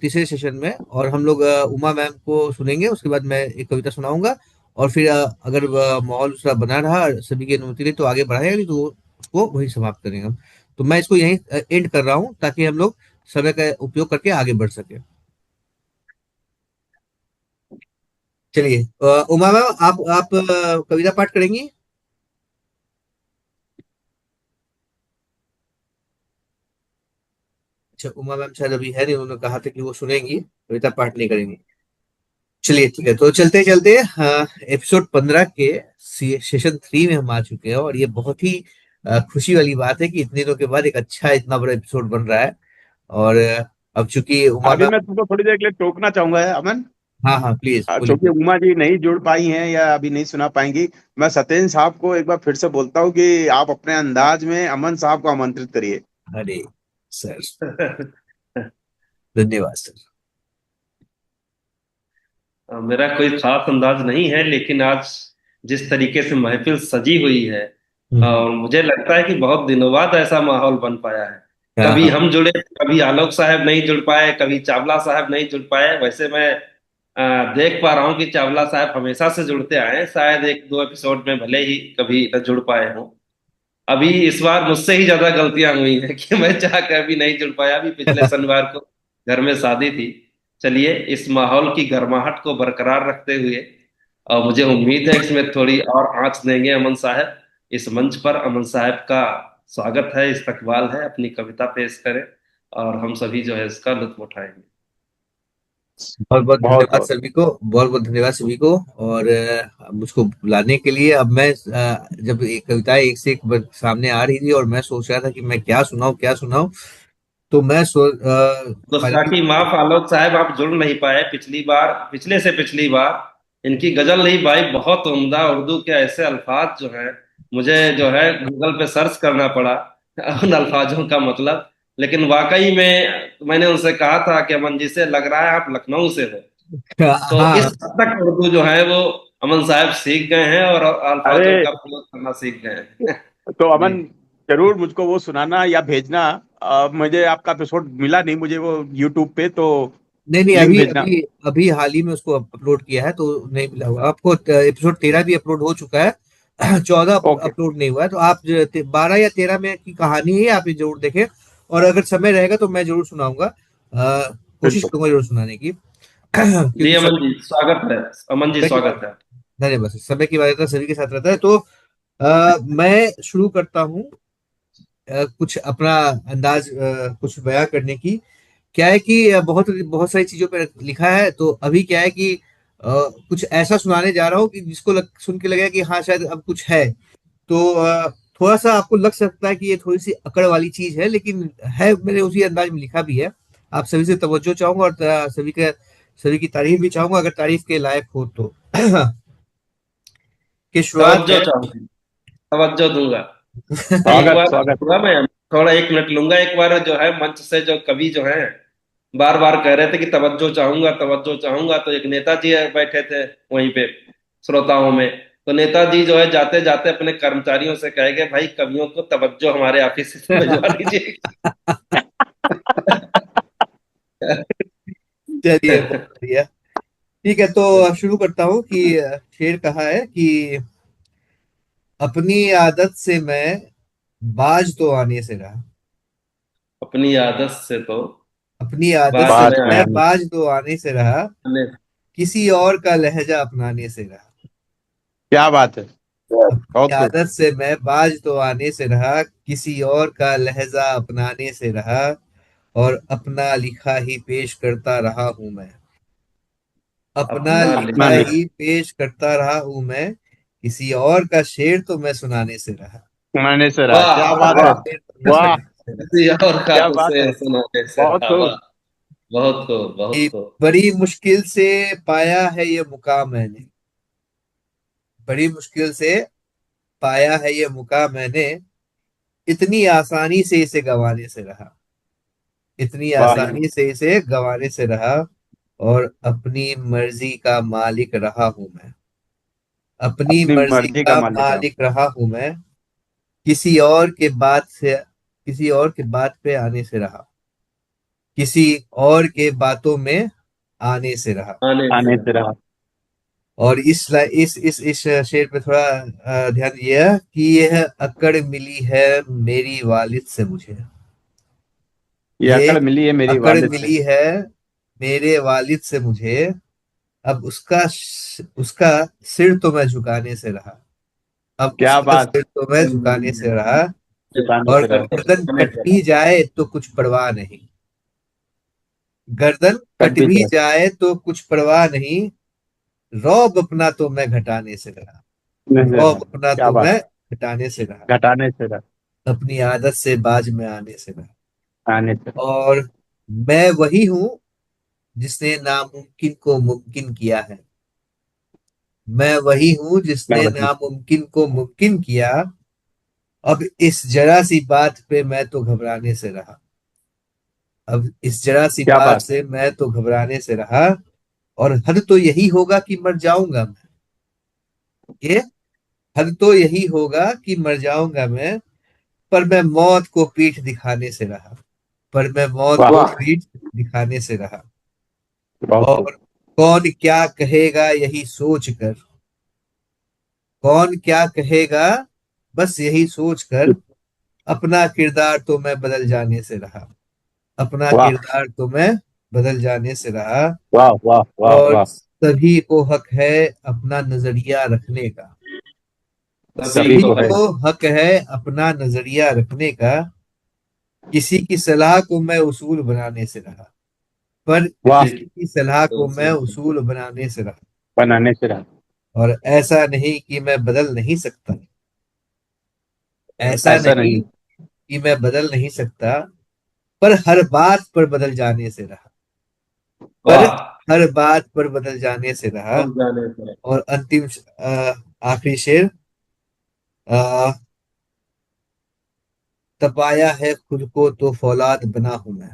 तीसरे सेशन में, और हम लोग उमा मैम को सुनेंगे, उसके बाद मैं एक कविता सुनाऊंगा। और फिर अगर माहौल दूसरा बना रहा, सभी की अनुमति रही तो आगे बढ़ाएगा, नहीं तो उसको वहीं समाप्त करेंगे हम। तो मैं इसको यहीं एंड कर रहा हूँ, ताकि हम लोग समय का उपयोग करके आगे बढ़ सके। चलिए, उमा मैम, आप कविता पाठ करेंगी? अच्छा, उमा मैम शायद अभी है नहीं, उन्होंने कहा था कि वो सुनेंगी, कविता पाठ नहीं करेंगी। चलिए ठीक है, तो चलते चलते एपिसोड 15 के सेशन 3 में हम आ चुके हैं, और ये बहुत ही खुशी वाली बात है कि इतने दिनों के बाद एक अच्छा इतना बड़ा एपिसोड बन रहा है। और अब चूंकि उमा अभी मैम। मैं तुमको थोड़ी देर के लिए टोकना चाहूंगा अमन। हाँ हाँ, प्लीज बोलिए चूंकि बोलिए। उमा जी नहीं जुड़ पाई हैं या अभी नहीं सुना पाएंगी, मैं सत्येंद्र साहब को एक बार फिर से बोलता हूँ कि आप अपने अंदाज में अमन साहब को आमंत्रित करिए। अरे सर, धन्यवाद सर। मेरा कोई खास अंदाज नहीं है, लेकिन आज जिस तरीके से महफिल सजी हुई है, हम्म। और मुझे लगता है कि बहुत दिनों बाद ऐसा माहौल बन पाया है। हाँ कभी हाँ। हम जुड़े, कभी आलोक साहब नहीं जुड़ पाए, कभी चावला साहब नहीं जुड़ पाए। वैसे मैं देख पा रहा हूँ कि चावला साहब हमेशा से जुड़ते आए हैं, शायद एक दो एपिसोड में भले ही कभी न जुड़ पाए हों। अभी इस बार मुझसे ही ज्यादा गलतियां हुई हैं कि मैं चाह कर भी नहीं जुड़ पाया। अभी पिछले शनिवार को घर में शादी थी। चलिए, इस माहौल की गर्माहट को बरकरार रखते हुए, और मुझे उम्मीद है इसमें थोड़ी और आंच देंगे अमन साहब। इस मंच पर अमन साहब का स्वागत है, इस्तकबाल है, अपनी कविता पेश करें और हम सभी जो है इसका लुत्फ उठाएंगे। बहुत बहुत बहुत धन्यवाद बहुत सभी को, बहुत बहुत धन्यवाद सभी को। और मुझको बुलाने के लिए। अब मैं जब एक कविताएं एक से एक सामने आ रही थी और मैं सोच रहा था कि मैं क्या सुनाऊं क्या सुनाऊं, तो मैं गुस्ताखी फाइनली माफ आलोक साहब, आप जुड़ नहीं पाए पिछली बार, पिछले से पिछली बार इनकी गजल नहीं भाई, बहुत उम्दा उर्दू के ऐसे अल्फाज जो हैं, मुझे जो है गूगल पे सर्च करना पड़ा उन अल्फाजों का मतलब। लेकिन वाकई में मैंने उनसे कहा था कि अमन जी से, लग रहा है आप लखनऊ से हो। तो इस हाँ। हद तक उर्दू जो है वो अमन साहब सीख गए हैं और अल्फाजों अरे का प्रयोग करना सीख गए हैं। तो जी। अमन, जरूर मुझको वो सुनाना या भेजना। मुझे आपका एपिसोड मिला नहीं, मुझे वो यूट्यूब पे, तो नहीं नहीं, लिंक अभी भेजना। अभी अभी हाल ही में उसको अपलोड किया है तो नहीं मिला हुआ आपको। एपिसोड 13 भी अपलोड हो चुका है। 14 ओके। अपलोड नहीं हुआ है, तो आप 12 या 13 में की कहानी है, आप ये जरूर देखें। और अगर समय रहेगा तो मैं जरूर सुनाऊंगा, कोशिश बिल्कुल। करूंगा जरूर सुनाने की। जी क्योंकि अमन जी स्वागत है, अमन जी समय की बात, स्वागत है। धन्यवाद सर। समय की बात सभी के साथ रहता है। तो मैं शुरू करता हूँ कुछ अपना अंदाज कुछ बयां करने की। क्या है कि बहुत बहुत सारी चीजों पे लिखा है, तो अभी क्या है कि कुछ ऐसा सुनाने जा रहा हूँ कि जिसको सुन के लगेगा कि हाँ शायद अब कुछ है। तो थोड़ा सा आपको लग सकता है कि ये थोड़ी सी अकड़ वाली चीज है, लेकिन है, मैंने उसी अंदाज में लिखा भी है। आप सभी से तवज्जो चाहूंगा और सभी की तारीफ भी चाहूंगा, अगर तारीफ के लायक हो तो। की शुरुआत तवज्जो है। चाहूंगी, तवज्जो दूंगा। एक स्वागत बार स्वागत। दूंगा मैं, थोड़ा 1 मिनट लूंगा। एक बार जो है मंच से जो कवि जो हैं बार बार कह रहे थे कि तवज्जो चाहूंगा तवज्जो चाहूंगा, तो एक नेताजी बैठे थे वहीं पे श्रोताओं में। तो नेताजी जो है जाते जाते अपने कर्मचारियों से कह गए, भाई कवियों को तवज्जो हमारे ऑफिस से भिजवा दीजिए। चलिए, बहुत बढ़िया। ठीक है, तो शुरू करता हूँ कि शेर कहा है कि अपनी आदत से मैं बाज तो आने से रहा। अपनी आदत से तो अपनी आदत बाज से बात में में मैं आने। बाज तो आने से रहा, आने। किसी और का लहजा अपनाने से रहा। क्या बात है, अपनी बहुत खूब। आदत से मैं बाज तो आने से रहा, किसी और का लहजा अपनाने से रहा, और अपना लिखा ही पेश करता रहा हूं मैं। अपना अपना अपना लिखा लिखा लिख ही पेश करता रहा हूं मैं, किसी और का शेर तो मैं सुनाने से रहा। सुनाने से रहा, वाह क्या और बात का है। वाह, शेर तो मैं वाह, सुनाने से रहा। किसी और का क्या तो बात है, शेर सुनाने से बहुत रहा। वाह, खूब। बहुत खूब बहुत कि खूब। बड़ी मुश्किल से पाया है ये मुकाम मैंने, बड़ी मुश्किल से पाया है ये मुकाम मैंने, इतनी आसानी से इसे गंवाने से रहा। इतनी वाह, आसानी से इसे गंवाने से रहा, और अपनी मर्जी का मालिक रहा हूं मैं। अपनी अपनी मर्जी मर्जी का का मालिक है। मालिक रहा हूं मैं, किसी और के बात से, किसी और के बात पे आने से रहा, किसी और के बातों में आने से रहा। आने से आने से रहा। रहा। और इस शेर पे थोड़ा ध्यान दिया कि यह अकड़ मिली है मेरी वालिद से मुझे। ये ये अकड़ मिली है मेरी अकड़ वालिद से। मिली है मेरे वालिद से मुझे, अब उसका सिर तो मैं झुकाने से रहा। अब क्या उसका बात। सिर तो मैं झुकाने से रहा, चुकाने और से रहा। गर्दन कट भी जाए तो कुछ परवाह नहीं। गर्दन कट कट भी भी जाए। जाए तो कुछ परवाह नहीं, रौब अपना तो मैं घटाने से रहा। नहीं से रहा। रौब अपना क्या तो बात। मैं घटाने से रहा, घटाने से रहा। अपनी आदत से बाज में आने से रहा। आने से रहा। और मैं वही हूं जिसने नामुमकिन को मुमकिन किया है। मैं वही हूं क्या जिसने बात है। नामुमकिन को मुमकिन किया, अब इस जरा सी बात पे मैं तो घबराने से रहा। अब इस जरा सी क्या बात बात। से मैं तो घबराने से रहा, और हद तो यही होगा कि मर जाऊंगा मैं। ये हद तो यही होगा कि मर जाऊंगा मैं, पर मैं मौत को पीठ दिखाने से रहा। पर मैं मौत वाह, को वाह, पीठ दिखाने से रहा। बहुत खूब। और कौन क्या कहेगा यही सोच कर, कौन क्या कहेगा बस यही सोच कर, अपना किरदार तो मैं बदल जाने से रहा। अपना वाह, किरदार तो मैं बदल जाने से रहा, वाह वाह वाह और वाह। सभी को हक है अपना नजरिया रखने का। सभी सभी सभी को को है। हक। को हक है अपना नजरिया रखने का, किसी की सलाह को मैं उसूल बनाने से रहा, पर वाह। किसी किसी की सलाह को को मैं उसूल बनाने से रहा। बनाने से रहा। और ऐसा नहीं कि मैं बदल नहीं सकता, ऐसा ऐसा नहीं नहीं। कि मैं बदल नहीं सकता, पर हर बात पर बदल जाने से रहा, पर वाह। हर बात पर बदल जाने से रहा। हम जाने पर। और अंतिम आखिरी शेर, अ, तपाया है खुद को तो फौलाद बना हूं मैं,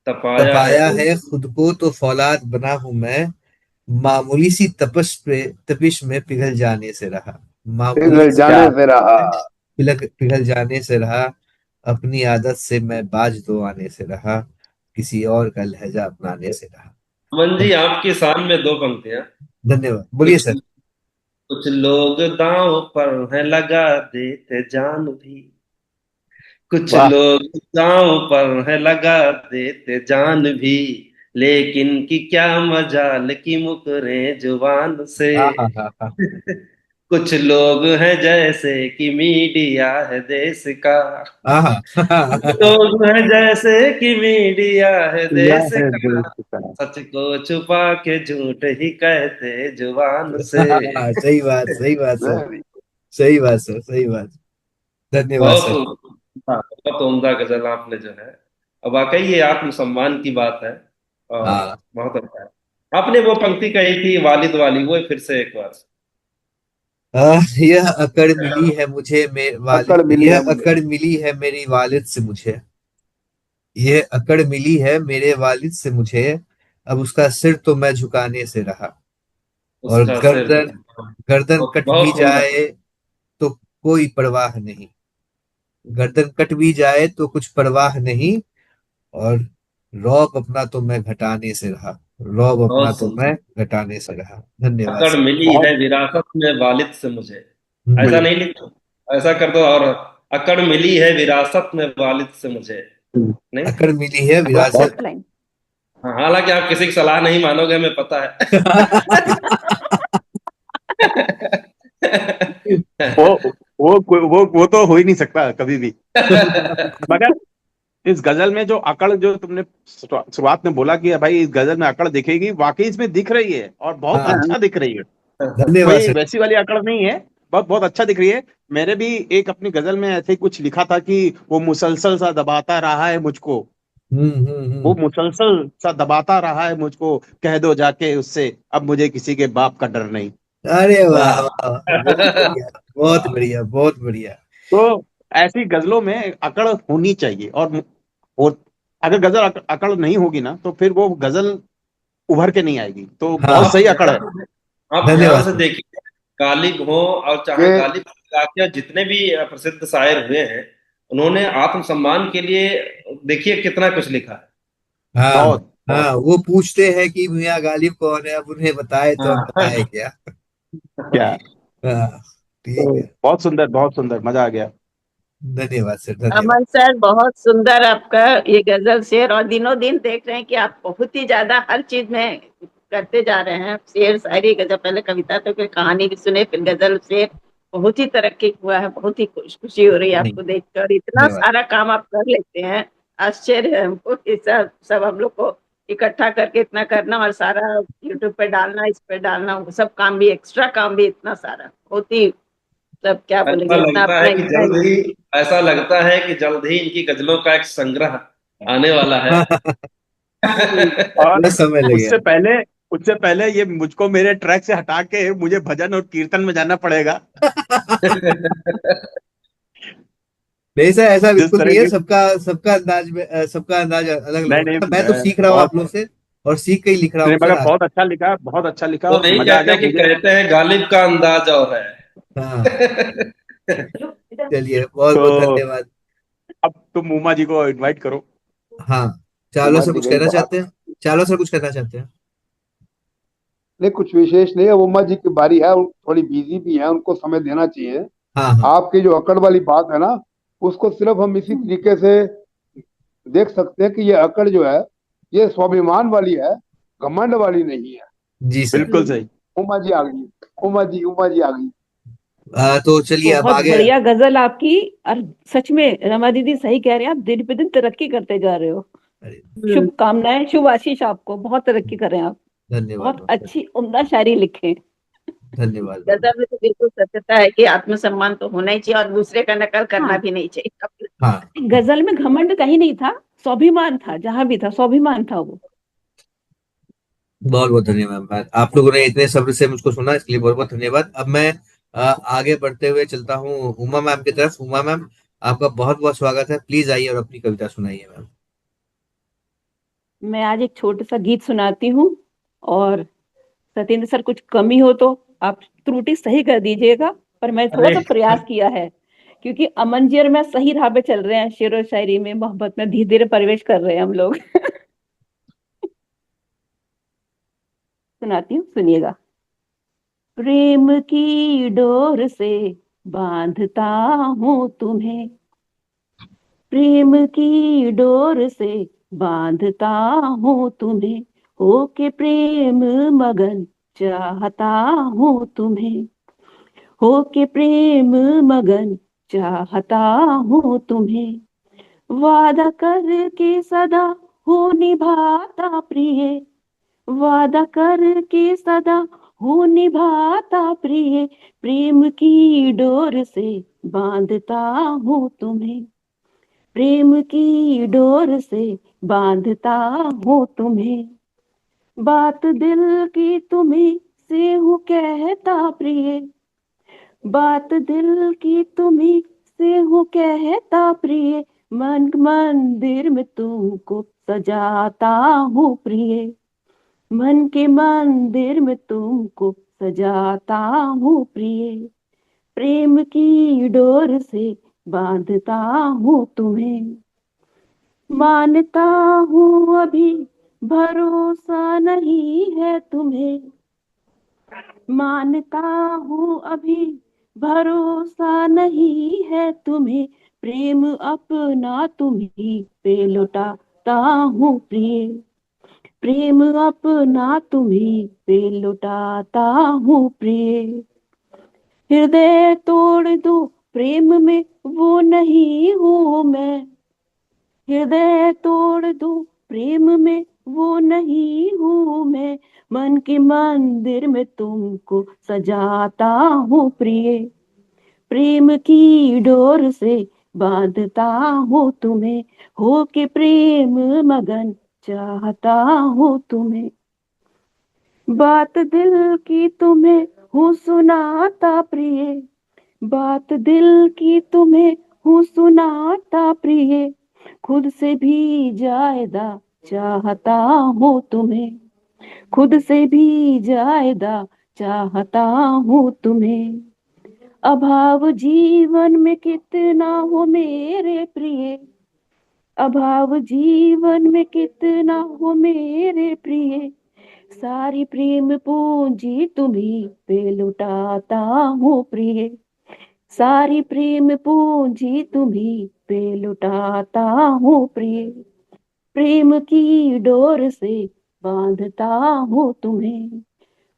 तपाया है तपाया खुद। है खुद को तो फौलाद बना हूं मैं, मामूली सी तपश पे तपिश में पिघल जाने से रहा, मामूली पिघल सी जाने क्या से रहा। पिघल जाने से रहा। अपनी आदत से मैं बाज दो आने से रहा, किसी और का लहजा अपनाने से रहा। अमन जी, धन्यवाद। आपकी शान में दो पंक्तियां। धन्यवाद, बोलिए कुछ सर। कुछ लोग दांव पर है लगा देते जान भी, कुछ वाह। लोग दांव पर है लगा देते जान भी, लेकिन की क्या मजाल की मुकरे जुबान से। हाँ हाँ हाँ हाँ कुछ लोग हैं जैसे कि मीडिया है देश का, हाँ हाँ कुछ लोग हैं जैसे कि मीडिया है या देश है का, देश का। सच को छुपा के झूठ ही कहते जुबान से। हाँ, सही बात, सही बात सर। वेरी सही बात सर, सही बात। धन्यवाद बहुत सर। उम्दा, बहुत उम्दा गजल आपने जो है। अब वाकई ये आत्मसम्मान की बात है, और हाँ, बहुत अच्छा है। आपने वो पंक्ति कही थी वालिद वाली, वो फिर से एक बार। यह अकड़ मिली है मुझे मेरे अकड़ वालिद, मिली है यह मुझे। अकड़ मिली है मेरी वालिद से मुझे, यह अकड़ मिली है मेरे वालिद से मुझे, अब उसका सिर तो मैं झुकाने से रहा। और उसका सिर गर्दन गर्दन बहुत कट भी बहुत उम्दा। जाए तो कोई परवाह नहीं, गर्दन कट भी जाए तो कुछ परवाह नहीं। और रौब अपना तो मैं घटाने से रहा, रौब अपना बहुत तो मैं सुंदर। घटाने से रहा। धन्यवाद अकड़ सर। मिली बहुत। है विरासत में वालिद से मुझे। ऐसा हम्म, नहीं लिखा, ऐसा कर दो, और अकड़ मिली है विरासत में वालिद से मुझे। नहीं। अकड़ मिली है बहुत। विरासत। Perfect line. हाँ, हालांकि आप किसी की सलाह नहीं मानोगे, हमें पता वो है। वो तो हो ही नहीं सकता कभी भी। मगर इस गजल में जो अकड़ जो तुमने शुरुआत में बोला कि भाई इस गजल में अकड़ दिखेगी, वाकई इसमें दिख रही है और बहुत हाँ, अच्छा दिख रही है। धन्यवाद कोई सर। वैसी वाली अकड़ नहीं है, बहुत बहुत अच्छा दिख रही है। मैंने भी एक अपनी गजल में ऐसे ही कुछ लिखा था कि वो मुसलसल सा दबाता रहा है मुझको, वो हम्म। मुसलसल सा दबाता रहा है मुझको, कह दो जाके उससे अब मुझे किसी के बाप का डर नहीं। अरे वाह वाह। वाह वाह, बहुत बढ़िया, बहुत वाह। बढ़िया, बहुत बढ़िया। तो ऐसी गजलों में अकड़ होनी चाहिए, और अगर गजल अकड़ नहीं होगी ना तो फिर वो गजल उभर के नहीं आएगी। तो बहुत हाँ, आप सही अकड़ है। ध्यान आप ध्यान धन्यवाद से सर। देखिए, गालिब हो और चाहे ये गालिब काकिया, जितने भी प्रसिद्ध शायर हुए हैं, उन्होंने आत्मसम्मान के लिए देखिए कितना कुछ लिखा है। हाँ बहुत बहुत। हाँ, वो पूछते हैं कि मियाँ गालिब कौन है, अब उन्हें बताए तो हम बताए हाँ। क्या। क्या। हाँ, ठीक तो है। बहुत सुंदर, बहुत सुंदर, मजा आ गया। धन्यवाद सर, धन्यवाद। अमन सर, बहुत सुंदर आपका ये गजल शेर, और दिनों दिन देख रहे हैं कि आप बहुत ही ज्यादा हर चीज में करते जा रहे हैं। शेर शायरी गजल, पहले कविता तो फिर कहानी भी सुने, फिर गजल शेर, बहुत ही तरक्की हुआ है। बहुत ही खुशी हो रही है नहीं, आपको देखकर, इतना धन्यवाद। सारा काम आप कर लेते हैं। आश्चर्य है हमको कि सब सब हम लोग को इकट्ठा करके इतना करना, और सारा यूट्यूब पे डालना, इस पे डालना, वो सब काम भी, एक्स्ट्रा काम भी इतना सारा, बहुत ही, सब क्या ऐसा बोलेंगे, इतना लगता है अपना कि इतना। जल्द ही ऐसा लगता है कि जल्द ही इनकी गजलों का एक संग्रह आने वाला है। थोड़ा और समय लगेगा। उससे पहले उससे पहले ये मुझको मेरे ट्रैक से हटा के मुझे भजन और कीर्तन में जाना पड़ेगा। नहीं सर, ऐसा जिस बिल्कुल तरह नहीं है। की। सबका सबका अंदाज में सबका अंदाज अलग अलग नहीं होता नहीं, है। मैं तो सीख रहा हूँ आप बहुत। लोग से, और सीख के ही लिख रहा नहीं हूँ सर मगर आज। बहुत अच्छा लिखा, बहुत अच्छा लिखा वो और नहीं मजा आ कहते गया कि मुझे। कहते हैं गालिब का अंदाज और है। हाँ, चलिए, बहुत बहुत तो धन्यवाद। अब तुम उमा जी को इनवाइट करो। हाँ, चावला उमा सर जी कुछ गई कहना बात। चाहते हैं? चावला सर कुछ कहना चाहते हैं? नहीं, कुछ विशेष नहीं है, उमा जी की बारी है, थोड़ी बिजी भी है, उनको समय देना चाहिए। हाँ हाँ आपकी जो अकड़ वाली बात है ना, उसको सिर्फ हम इसी तरीके से देख सकते हैं कि ये अकड़ जो है ये स्वाभिमान वाली है, घमंड वाली नहीं है। जी सर। बिल्कुल सही। उमा जी आ गई, उमा जी आ गई। तो चलिए अब बहुत आगे। बढ़िया गजल आपकी। और सच में रमा दीदी सही कह रहे हैं, आप दिन पे दिन तरक्की करते जा रहे हो। अरे, शुभकामनाएं, शुभ आशीष आपको, बहुत तरक्की करें आप। धन्यवाद बहुत मैम। अच्छी उम्दा शायरी लिखे। धन्यवाद मैम। गजल में तो बिल्कुल सत्यता है कि आत्मसम्मान तो होना ही चाहिए और दूसरे का नकल करना हाँ, भी नहीं चाहिए। हाँ, गजल में घमंड कहीं नहीं था, स्वाभिमान था, जहां भी था स्वाभिमान था वो। बहुत बहुत धन्यवाद मैम। आप लोगों ने इतने सब्र से मुझको सुना, इसके लिए बहुत बहुत धन्यवाद। अब मैं आगे बढ़ते हुए चलता हूँ उमा मैम की तरफ। उमा मैम, आपका बहुत बहुत स्वागत है। प्लीज आइए और अपनी कविता सुनाइए मैम। मैं आज एक छोटा सा गीत सुनाती हूँ, और सत्येंद्र सर कुछ कमी हो तो आप त्रुटि सही कर दीजिएगा, पर मैं थोड़ा अरे सा प्रयास किया है। क्योंकि अमन जी और मैं सही राह पे चल रहे हैं, शेर और शायरी में, मोहब्बत में धीरे धीरे प्रवेश कर रहे हैं हम लोग। सुनाती हूँ, सुनिएगा। प्रेम की डोर से बांधता हूँ तुम्हें, प्रेम की डोर से बांधता हूँ तुम्हें, होके प्रेम मगन चाहता हूँ तुम्हें, होके प्रेम मगन चाहता हूँ तुम्हें, वादा करके सदा हो निभाता प्रिय, वादा करके सदा हो निभाता प्रिय, प्रेम की डोर से बांधता हूँ तुम्हें, प्रेम की डोर से बांधता हूँ तुम्हें, बात दिल की तुम्हें से हूँ कहता प्रिय, बात दिल की तुम्हें से हूँ कहता प्रिय, मन मंदिर में तुमको सजाता हूँ प्रिय, मन के मंदिर में तुमको सजाता हूँ प्रिय, प्रेम की डोर से बांधता हूँ तुम्हें, मानता हूँ अभी भरोसा नहीं है तुम्हें, मानता हूँ अभी भरोसा नहीं है तुम्हें, प्रेम अपना तुम्ही पे लुटाता हूँ प्रिय, प्रेम अपना तुम्ही पे लुटाता हूँ प्रिय, हृदय तोड़ दूं प्रेम में वो नहीं हूँ मैं, हृदय तोड़ दूं प्रेम में वो नहीं हूँ मैं, मन के मंदिर में तुमको सजाता हूँ प्रिय, प्रेम की डोर से बांधता हूँ तुम्हें, होके प्रेम मगन चाहता हूँ तुम्हें, बात दिल की तुम्हें हूँ सुनाता प्रिय, बात दिल की तुम्हें हूँ सुनाता प्रिय, खुद से भी ज्यादा चाहता हूँ तुम्हें, खुद से भी ज्यादा चाहता हूँ तुम्हें, अभाव जीवन में कितना हो मेरे प्रिय, अभाव जीवन में कितना हो मेरे प्रिय, सारी प्रेम पूंजी तुम्ही पे लुटाता हूँ प्रिय, सारी प्रेम पूंजी तुम्ही पे लुटाता हूँ प्रिय, प्रेम की डोर से बांधता हूँ तुम्हें,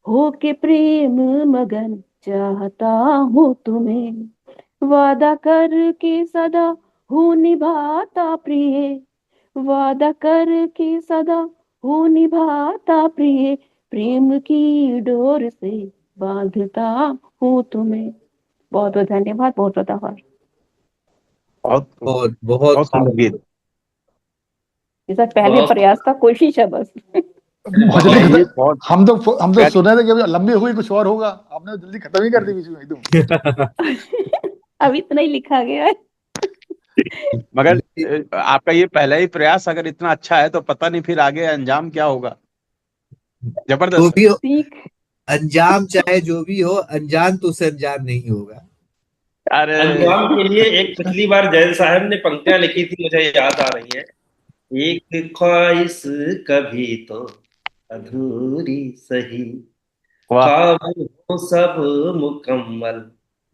होके प्रेम मगन चाहता हूँ तुम्हें, वादा करके सदा हूँ निभाता प्रिय, वादा करके सदा हूँ निभाता प्रिय, प्रेम की डोर से बांधता हूँ तुम्हें। बहुत बहुत धन्यवाद, बहुत बहुत आभार। बहुत बहुत बहुत बहुत सुंदर गीत। ये सब पहले बहुत प्रयास का कोशिश है बस। बहुत जल्दी नहीं, खत्म। ये बहुत हम तो सुन रहे थे कि अभी लंबी हुई कुछ और होगा, आपने तो जल्दी खत्म ही कर दी बीच में एकदम। अभी इतना ही लिखा गया है। मगर आपका ये पहला ही प्रयास अगर इतना अच्छा है तो पता नहीं फिर आगे अंजाम क्या होगा। जो जबरदस्त है। भी हो, सीख। अंजाम चाहे जो भी हो, अनजान तो उसे अनजान नहीं होगा। अरे अंजाम के लिए एक पिछली बार जैन साहब ने पंक्तियां लिखी थी, मुझे याद आ रही है। एक ख्वाहिश कभी तो अधूरी सही, वाह। ख्वाब हो सब मुकम्मल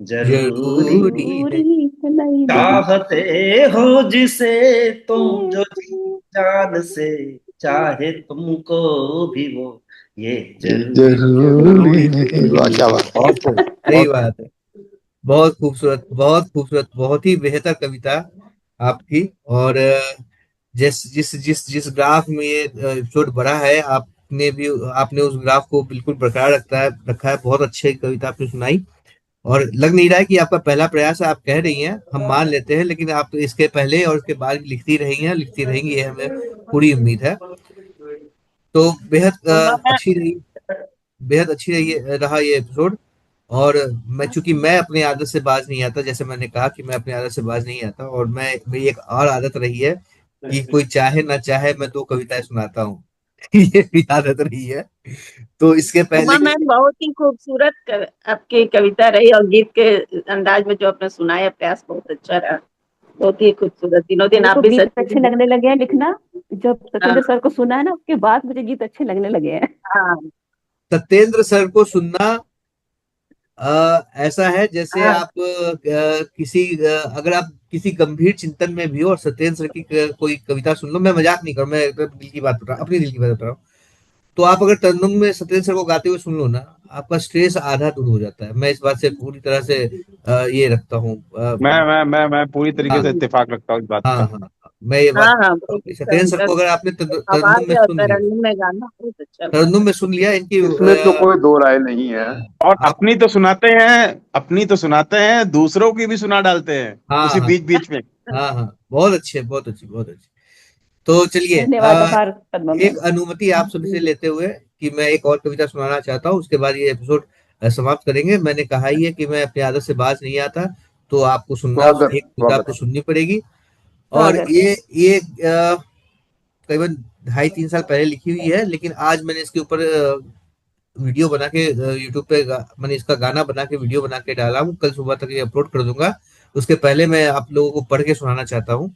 जरूरी जरूरी नहीं, नहीं। पूरी नहीं। चाहते हो जिसे तुम जो जी जान से, चाहे तुमको भी वो, ये जरूरी जरूरी नहीं। वाह क्या बात। बहुत खूब, सही बात है। बहुत खूबसूरत, बहुत खूबसूरत, बहुत ही बेहतर कविता आपकी। और जिस जिस जिस जिस ग्राफ में ये एपिसोड बड़ा है, आपने उस ग्राफ को बिल्कुल बरकरार रखा है। बहुत अच्छी कविता आपने सुनाई। और लग नहीं रहा है कि आपका पहला प्रयास है, आप कह रही हैं, हम मान लेते हैं, लेकिन आप तो इसके पहले और इसके बाद भी लिखती रही हैं, लिखती रहेंगी, ये हमें पूरी उम्मीद है। तो बेहद उमा मैम, अच्छी रही, बेहद अच्छी रहा ये एपिसोड। और चूंकि मैं अपनी आदत से बाज नहीं आता, जैसे मैंने कहा कि मैं अपनी आदत से बाज नहीं आता, और मेरी एक और आदत रही है कि कोई चाहे ना चाहे मैं दो कविताएं सुनाता हूँ। ये भी आदत रही है। तो इसके पहले उमा कि मैम, बहुत ही खूबसूरत आपकी कविता रही, और गीत के अंदाज में जो आपने सुनाया, प्रयास बहुत अच्छा रहा, बहुत ही खूबसूरत। दिनों दिन मेरे आप को भी गीत सच अच्छे लगने लगे हैं लिखना। जब हाँ, सत्येंद्र सर को सुना है ना, उसके बाद मुझे गीत अच्छे लगने लगे हैं। हाँ, सत्येंद्र सर को सुनना ऐसा है जैसे हाँ, आप अगर आप किसी गंभीर चिंतन में भी हो और सत्येंद्र सर की कोई कविता सुन लो, मैं मजाक नहीं कर रहा, मैं एकदम दिल की बात बता रहा हूँ, अपनी दिल की बात बता रहा हूँ। तो आप अगर तरन्नुम में सत्येंद्र सर को गाते हुए सुन लो ना, आपका स्ट्रेस आधा दूर हो जाता है। मैं इस बात से पूरी तरह से ये रखता हूँ। मैं पूरी तरीके हाँ से इत्तेफाक रखता हूँ इस बात हाँ का। हाँ हाँ, मैं ये हाँ, बात हाँ, रखता हूँ बहुत कि अच्छा सत्येंद्र सर उनका को अगर आपने तरन्नुम आवाज में है, और सुन लिया, तरन्नुम में गाना बहुत अच्छा लगता तरन्नुम में सुन लिया इनकी इसमें तो कोई दो राय नहीं है। और आप अपनी तो सुनाते हैं, दूसरों की भी सुना डालते हैं हाँ उसी हाँ बीच बीच में। है। हाँ हाँ, बहुत अच्छे, बहुत अच्छी, बहुत अच्छी। तो चलिए, धन्यवाद आभार पद्मा एक मैम। अनुमति आप सबसे लेते हुए कि मैं एक और कविता सुनाना चाहता हूँ, उसके बाद ये एपिसोड समाप्त करेंगे। मैंने कहा ही है कि मैं अपनी आदत से बाज नहीं आता, तो आपको सुनना, स्वागत एक कविता आपको स्वागत। सुननी पड़ेगी। और स्वागत है। ये करीबन 2.5-3 साल पहले लिखी हुई है, लेकिन आज मैंने इसके ऊपर वीडियो बना के यूट्यूब पे मैंने इसका गाना बना के वीडियो बना के डाला हूँ। कल सुबह तक ये अपलोड कर दूंगा। उसके पहले मैं आप लोगों को पढ़ के सुनाना चाहता हूँ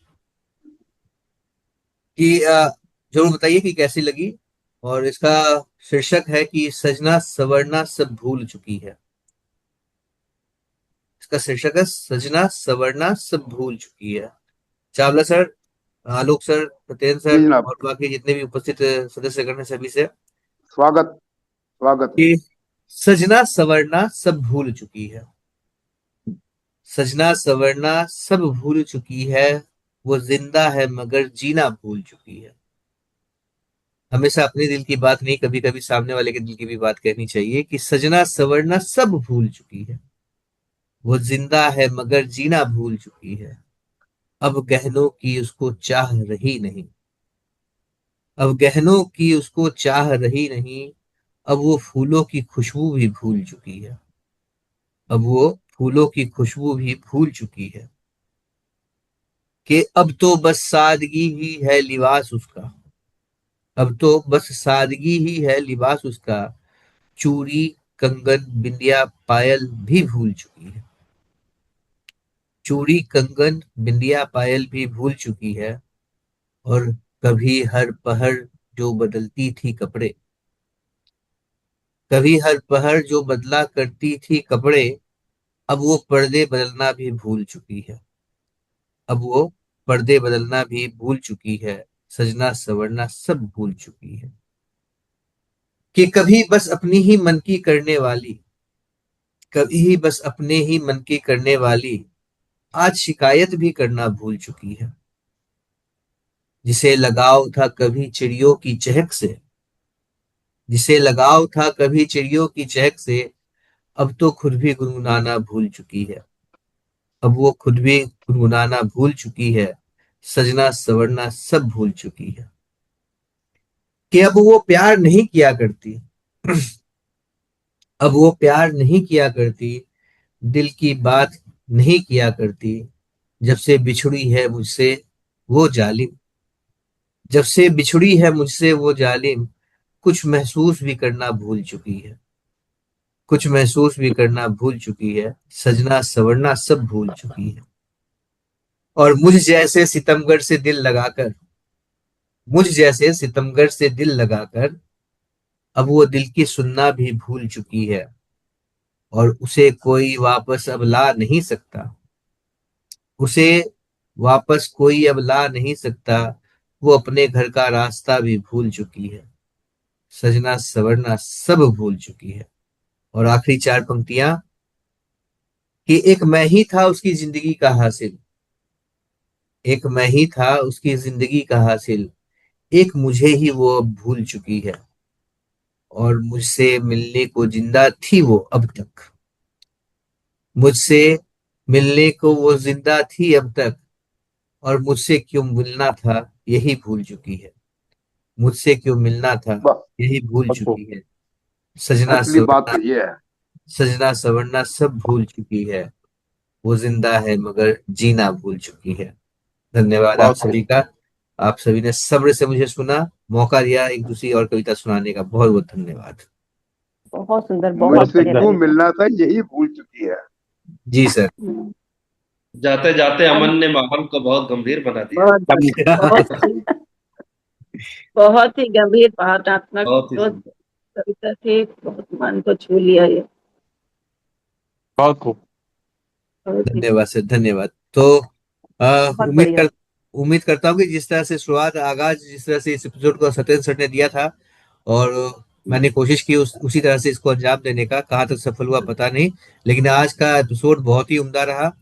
कि जरूर बताइए कि कैसी लगी। और इसका शीर्षक है कि सजना सवरना सब भूल चुकी है। इसका शीर्षक है सजना सवरना सब भूल चुकी है। चावला सर, आलोक सर, सत्येंद्र जी सर जनाब, और बाकी जितने भी उपस्थित सदस्यगण हैं, सभी से स्वागत स्वागत है। कि सजना सवरना सब भूल चुकी है। सजना सवरना सब भूल चुकी है, वो जिंदा है मगर जीना भूल चुकी है। हमेशा अपने दिल की बात नहीं, कभी कभी सामने वाले के दिल की भी बात कहनी चाहिए कि सजना सवरना सब भूल चुकी है, वो जिंदा है मगर जीना भूल चुकी है। अब गहनों की उसको चाह रही नहीं, अब गहनों की उसको चाह रही नहीं, अब वो फूलों की खुशबू भी भूल चुकी है, अब वो फूलों की खुशबू भी भूल चुकी है। कि अब तो बस सादगी ही है लिबास उसका, अब तो बस सादगी ही है लिबास उसका, चूड़ी कंगन बिंदिया पायल भी भूल चुकी है, चूड़ी कंगन बिंदिया पायल भी भूल चुकी है। और कभी हर पहर जो बदलती थी कपड़े, कभी हर पहर जो बदला करती थी कपड़े, अब वो पर्दे बदलना भी भूल चुकी है, अब वो पर्दे बदलना भी भूल चुकी है। सजना सवरना सब भूल चुकी है। कि कभी बस अपनी ही मन की करने वाली, कभी ही बस अपने ही मन की करने वाली, आज शिकायत भी करना भूल चुकी है। जिसे लगाव था कभी चिड़ियों की चहक से, जिसे लगाव था कभी चिड़ियों की चहक से, अब तो खुद भी गुनगुनाना भूल चुकी है, अब वो खुद भी गुनगुनाना भूल चुकी है। सजना सवरना सब भूल चुकी है। कि अब वो प्यार नहीं किया करती, अब वो प्यार नहीं किया करती, दिल की बात नहीं किया करती, जब से बिछुड़ी है मुझसे वो जालिम, जब से बिछुड़ी है मुझसे वो जालिम, कुछ महसूस भी करना भूल चुकी है, कुछ महसूस भी करना भूल चुकी है। सजना सवरना सब भूल चुकी है। और मुझ जैसे सितमगर से दिल लगाकर, मुझ जैसे सितमगर से दिल लगाकर, अब वो दिल की सुनना भी भूल चुकी है। और उसे कोई वापस अब ला नहीं सकता, उसे वापस कोई अब ला नहीं सकता, वो अपने घर का रास्ता भी भूल चुकी है, सजना सवरना सब भूल चुकी है। और आखिरी चार पंक्तियां कि एक मैं ही था उसकी जिंदगी का हासिल, एक मैं ही था उसकी जिंदगी का हासिल, एक मुझे ही वो अब भूल चुकी है। और मुझसे मिलने को जिंदा थी वो अब तक, मुझसे मिलने को वो जिंदा थी अब तक, और मुझसे क्यों मिलना था यही भूल चुकी है, मुझसे क्यों मिलना था बस यही भूल बहुत खूब। चुकी है। सजना असली बात सवरना, तो ये है। सजना सवरना सब भूल चुकी है, वो जिंदा है मगर जीना भूल चुकी है। धन्यवाद आप बहुत खूब। सभी का। आप सभी ने सब्र से मुझे सुना, मौका दिया एक दूसरी और कविता सुनाने का। बहुत बहुत धन्यवाद। बहुत सुंदर, बहुत बहुत मुझसे बढ़िया सुंदर। क्यों कविता। मिलना था यही भूल चुकी है। जी सर। हम्म, जाते जाते अब अमन ने माहौल को बहुत गंभीर बना दिया। बहुत बहुत ही बहुत ही गंभीर भावनात्मक बहुत ही जो सुंदर। कविता थी, बहुत मन को छू लिया ये। बहुत खूब। बहुत ही धन्यवाद सर, धन्यवाद। तो बहुत उम्मीद बढ़िया। कर उम्मीद करता हूँ कि जिस तरह से शुरुआत आगाज जिस तरह से इस एपिसोड को सत्येंद्र सर ने दिया था, और मैंने कोशिश की उसी तरह से इसको अंजाम देने का, कहाँ तक सफल हुआ पता नहीं, लेकिन आज का एपिसोड बहुत ही उम्दा रहा।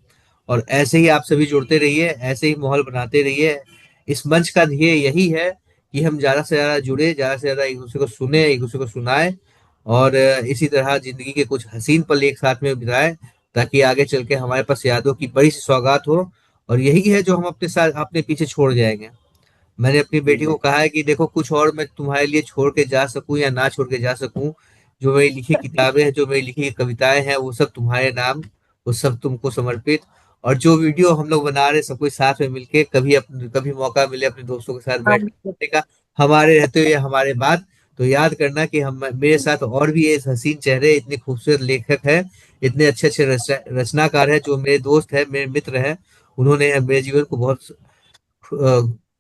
और ऐसे ही आप सभी जुड़ते रहिए, ऐसे ही माहौल बनाते रहिए। इस मंच का ध्येय यही है कि हम ज्यादा से ज्यादा जुड़े, ज्यादा से ज्यादा एक दूसरे को सुने, एक दूसरे को सुनाए, और इसी तरह जिंदगी के कुछ हसीन पल एक साथ में बिताए, ताकि आगे चल के हमारे पास यादों की बड़ी सी सौगात हो। और यही है जो हम अपने साथ अपने पीछे छोड़ जाएंगे। मैंने अपनी बेटी को कहा है कि देखो, कुछ और मैं तुम्हारे लिए छोड़ के जा सकूं या ना छोड़ के जा सकूं, जो मेरी लिखी किताबें हैं, जो मेरी लिखी कविताएं हैं, वो सब तुम्हारे नाम, वो सब तुमको समर्पित। और जो वीडियो हम लोग बना रहे सब कोई साथ में मिलके, कभी मौका मिले अपने दोस्तों के साथ बैठ हम के करने का, हमारे रहते हुए हमारे बाद, तो याद करना कि हम मेरे साथ और भी ये हसीन चेहरे, इतने खूबसूरत लेखक हैं, इतने अच्छे अच्छे रचनाकार हैं, जो मेरे दोस्त हैं, मेरे मित्र हैं। उन्होंने मेरे जीवन को बहुत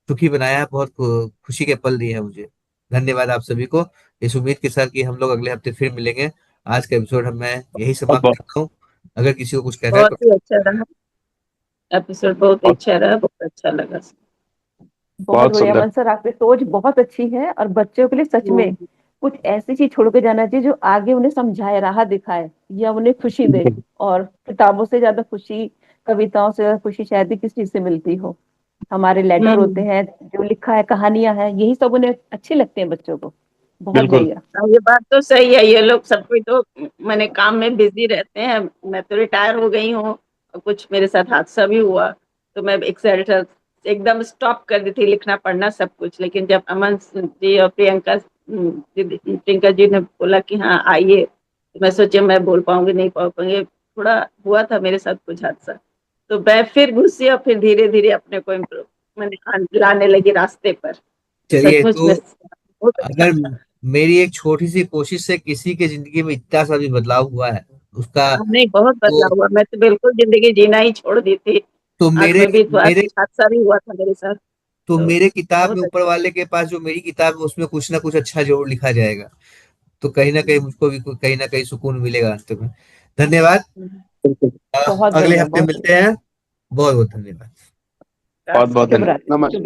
सुखी बनाया है, बहुत खुशी के पल दिए हैं मुझे। धन्यवाद आप सभी को। इस उम्मीद के साथ कि हम लोग अगले हफ्ते फिर मिलेंगे। आज का एपिसोड हम मैं यही बहुत समाप्त बहुत करता हूँ। अगर किसी को कुछ कहना है बहुत तो। ही अच्छा रहा एपिसोड, बहुत ही बहुत अच्छा रहा, बहुत अच्छा लगा। बहुत बहुत बढ़िया सुंदर। मन सर, आपकी सोच बहुत अच्छी है। और बच्चों के लिए सच में कुछ ऐसी चीज छोड़ के जाना चाहिए जो आगे उन्हें समझाए, राह दिखाए, या उन्हें खुशी दे। बिल्कुल। और किताबों से ज्यादा खुशी, कविताओं से ज्यादा खुशी शायद ही किस चीज से मिलती हो। हमारे लेटर होते हम्म। हैं, जो लिखा है, कहानियां हैं, यही सब उन्हें अच्छी लगती हैं बच्चों को। बहुत बिल्कुल। बढ़िया। हाँ, ये बात तो सही है। ये लोग सब कोई तो मैंने काम में बिजी रहते हैं। मैं तो रिटायर हो गई हूँ, और कुछ मेरे साथ हादसा भी हुआ, तो मैं एक साइड एकदम स्टॉप कर दी थी लिखना पढ़ना सब कुछ। लेकिन जब अमन जी और प्रियंका जी ने बोला कि हाँ आइए, तो मैं सोची मैं बोल पाऊंगी नहीं पाऊंगी, थोड़ा हुआ था मेरे साथ कुछ हादसा, तो मैं फिर घुसी और फिर धीरे धीरे अपने को इम्प्रूव मैंने लाने लगी रास्ते पर। तो चलिए, सचमुच तो में बहुत अच्छा अगर था। मेरी एक छोटी सी कोशिश से किसी के जिंदगी में इतना सा भी बदलाव हुआ है, उसका हाँ, नहीं बहुत तो बदलाव हुआ। मैं तो बिल्कुल जिंदगी जीना ही छोड़ दी थी। तो आंख मेरे में भी थोड़ा मेरे कुछ हादसा भी हुआ था मेरे साथ, तो तो मेरे किताब में बहुत ऊपर वाले के पास जो मेरी किताब है, उसमें कुछ ना कुछ अच्छा जरूर लिखा जाएगा। तो कहीं ना कहीं मुझको भी कहीं ना कहीं सुकून मिलेगा अंत में। धन्यवाद। बिल्कुल। बहुत अगले बढ़िया, हफ्ते बहुत मिलते बढ़िया। हैं। बहुत बहुत धन्यवाद। बहुत बहुत अच्छा। धन्यवाद। शुभ रात्रि, शुभ नमस्कार। रात्रि।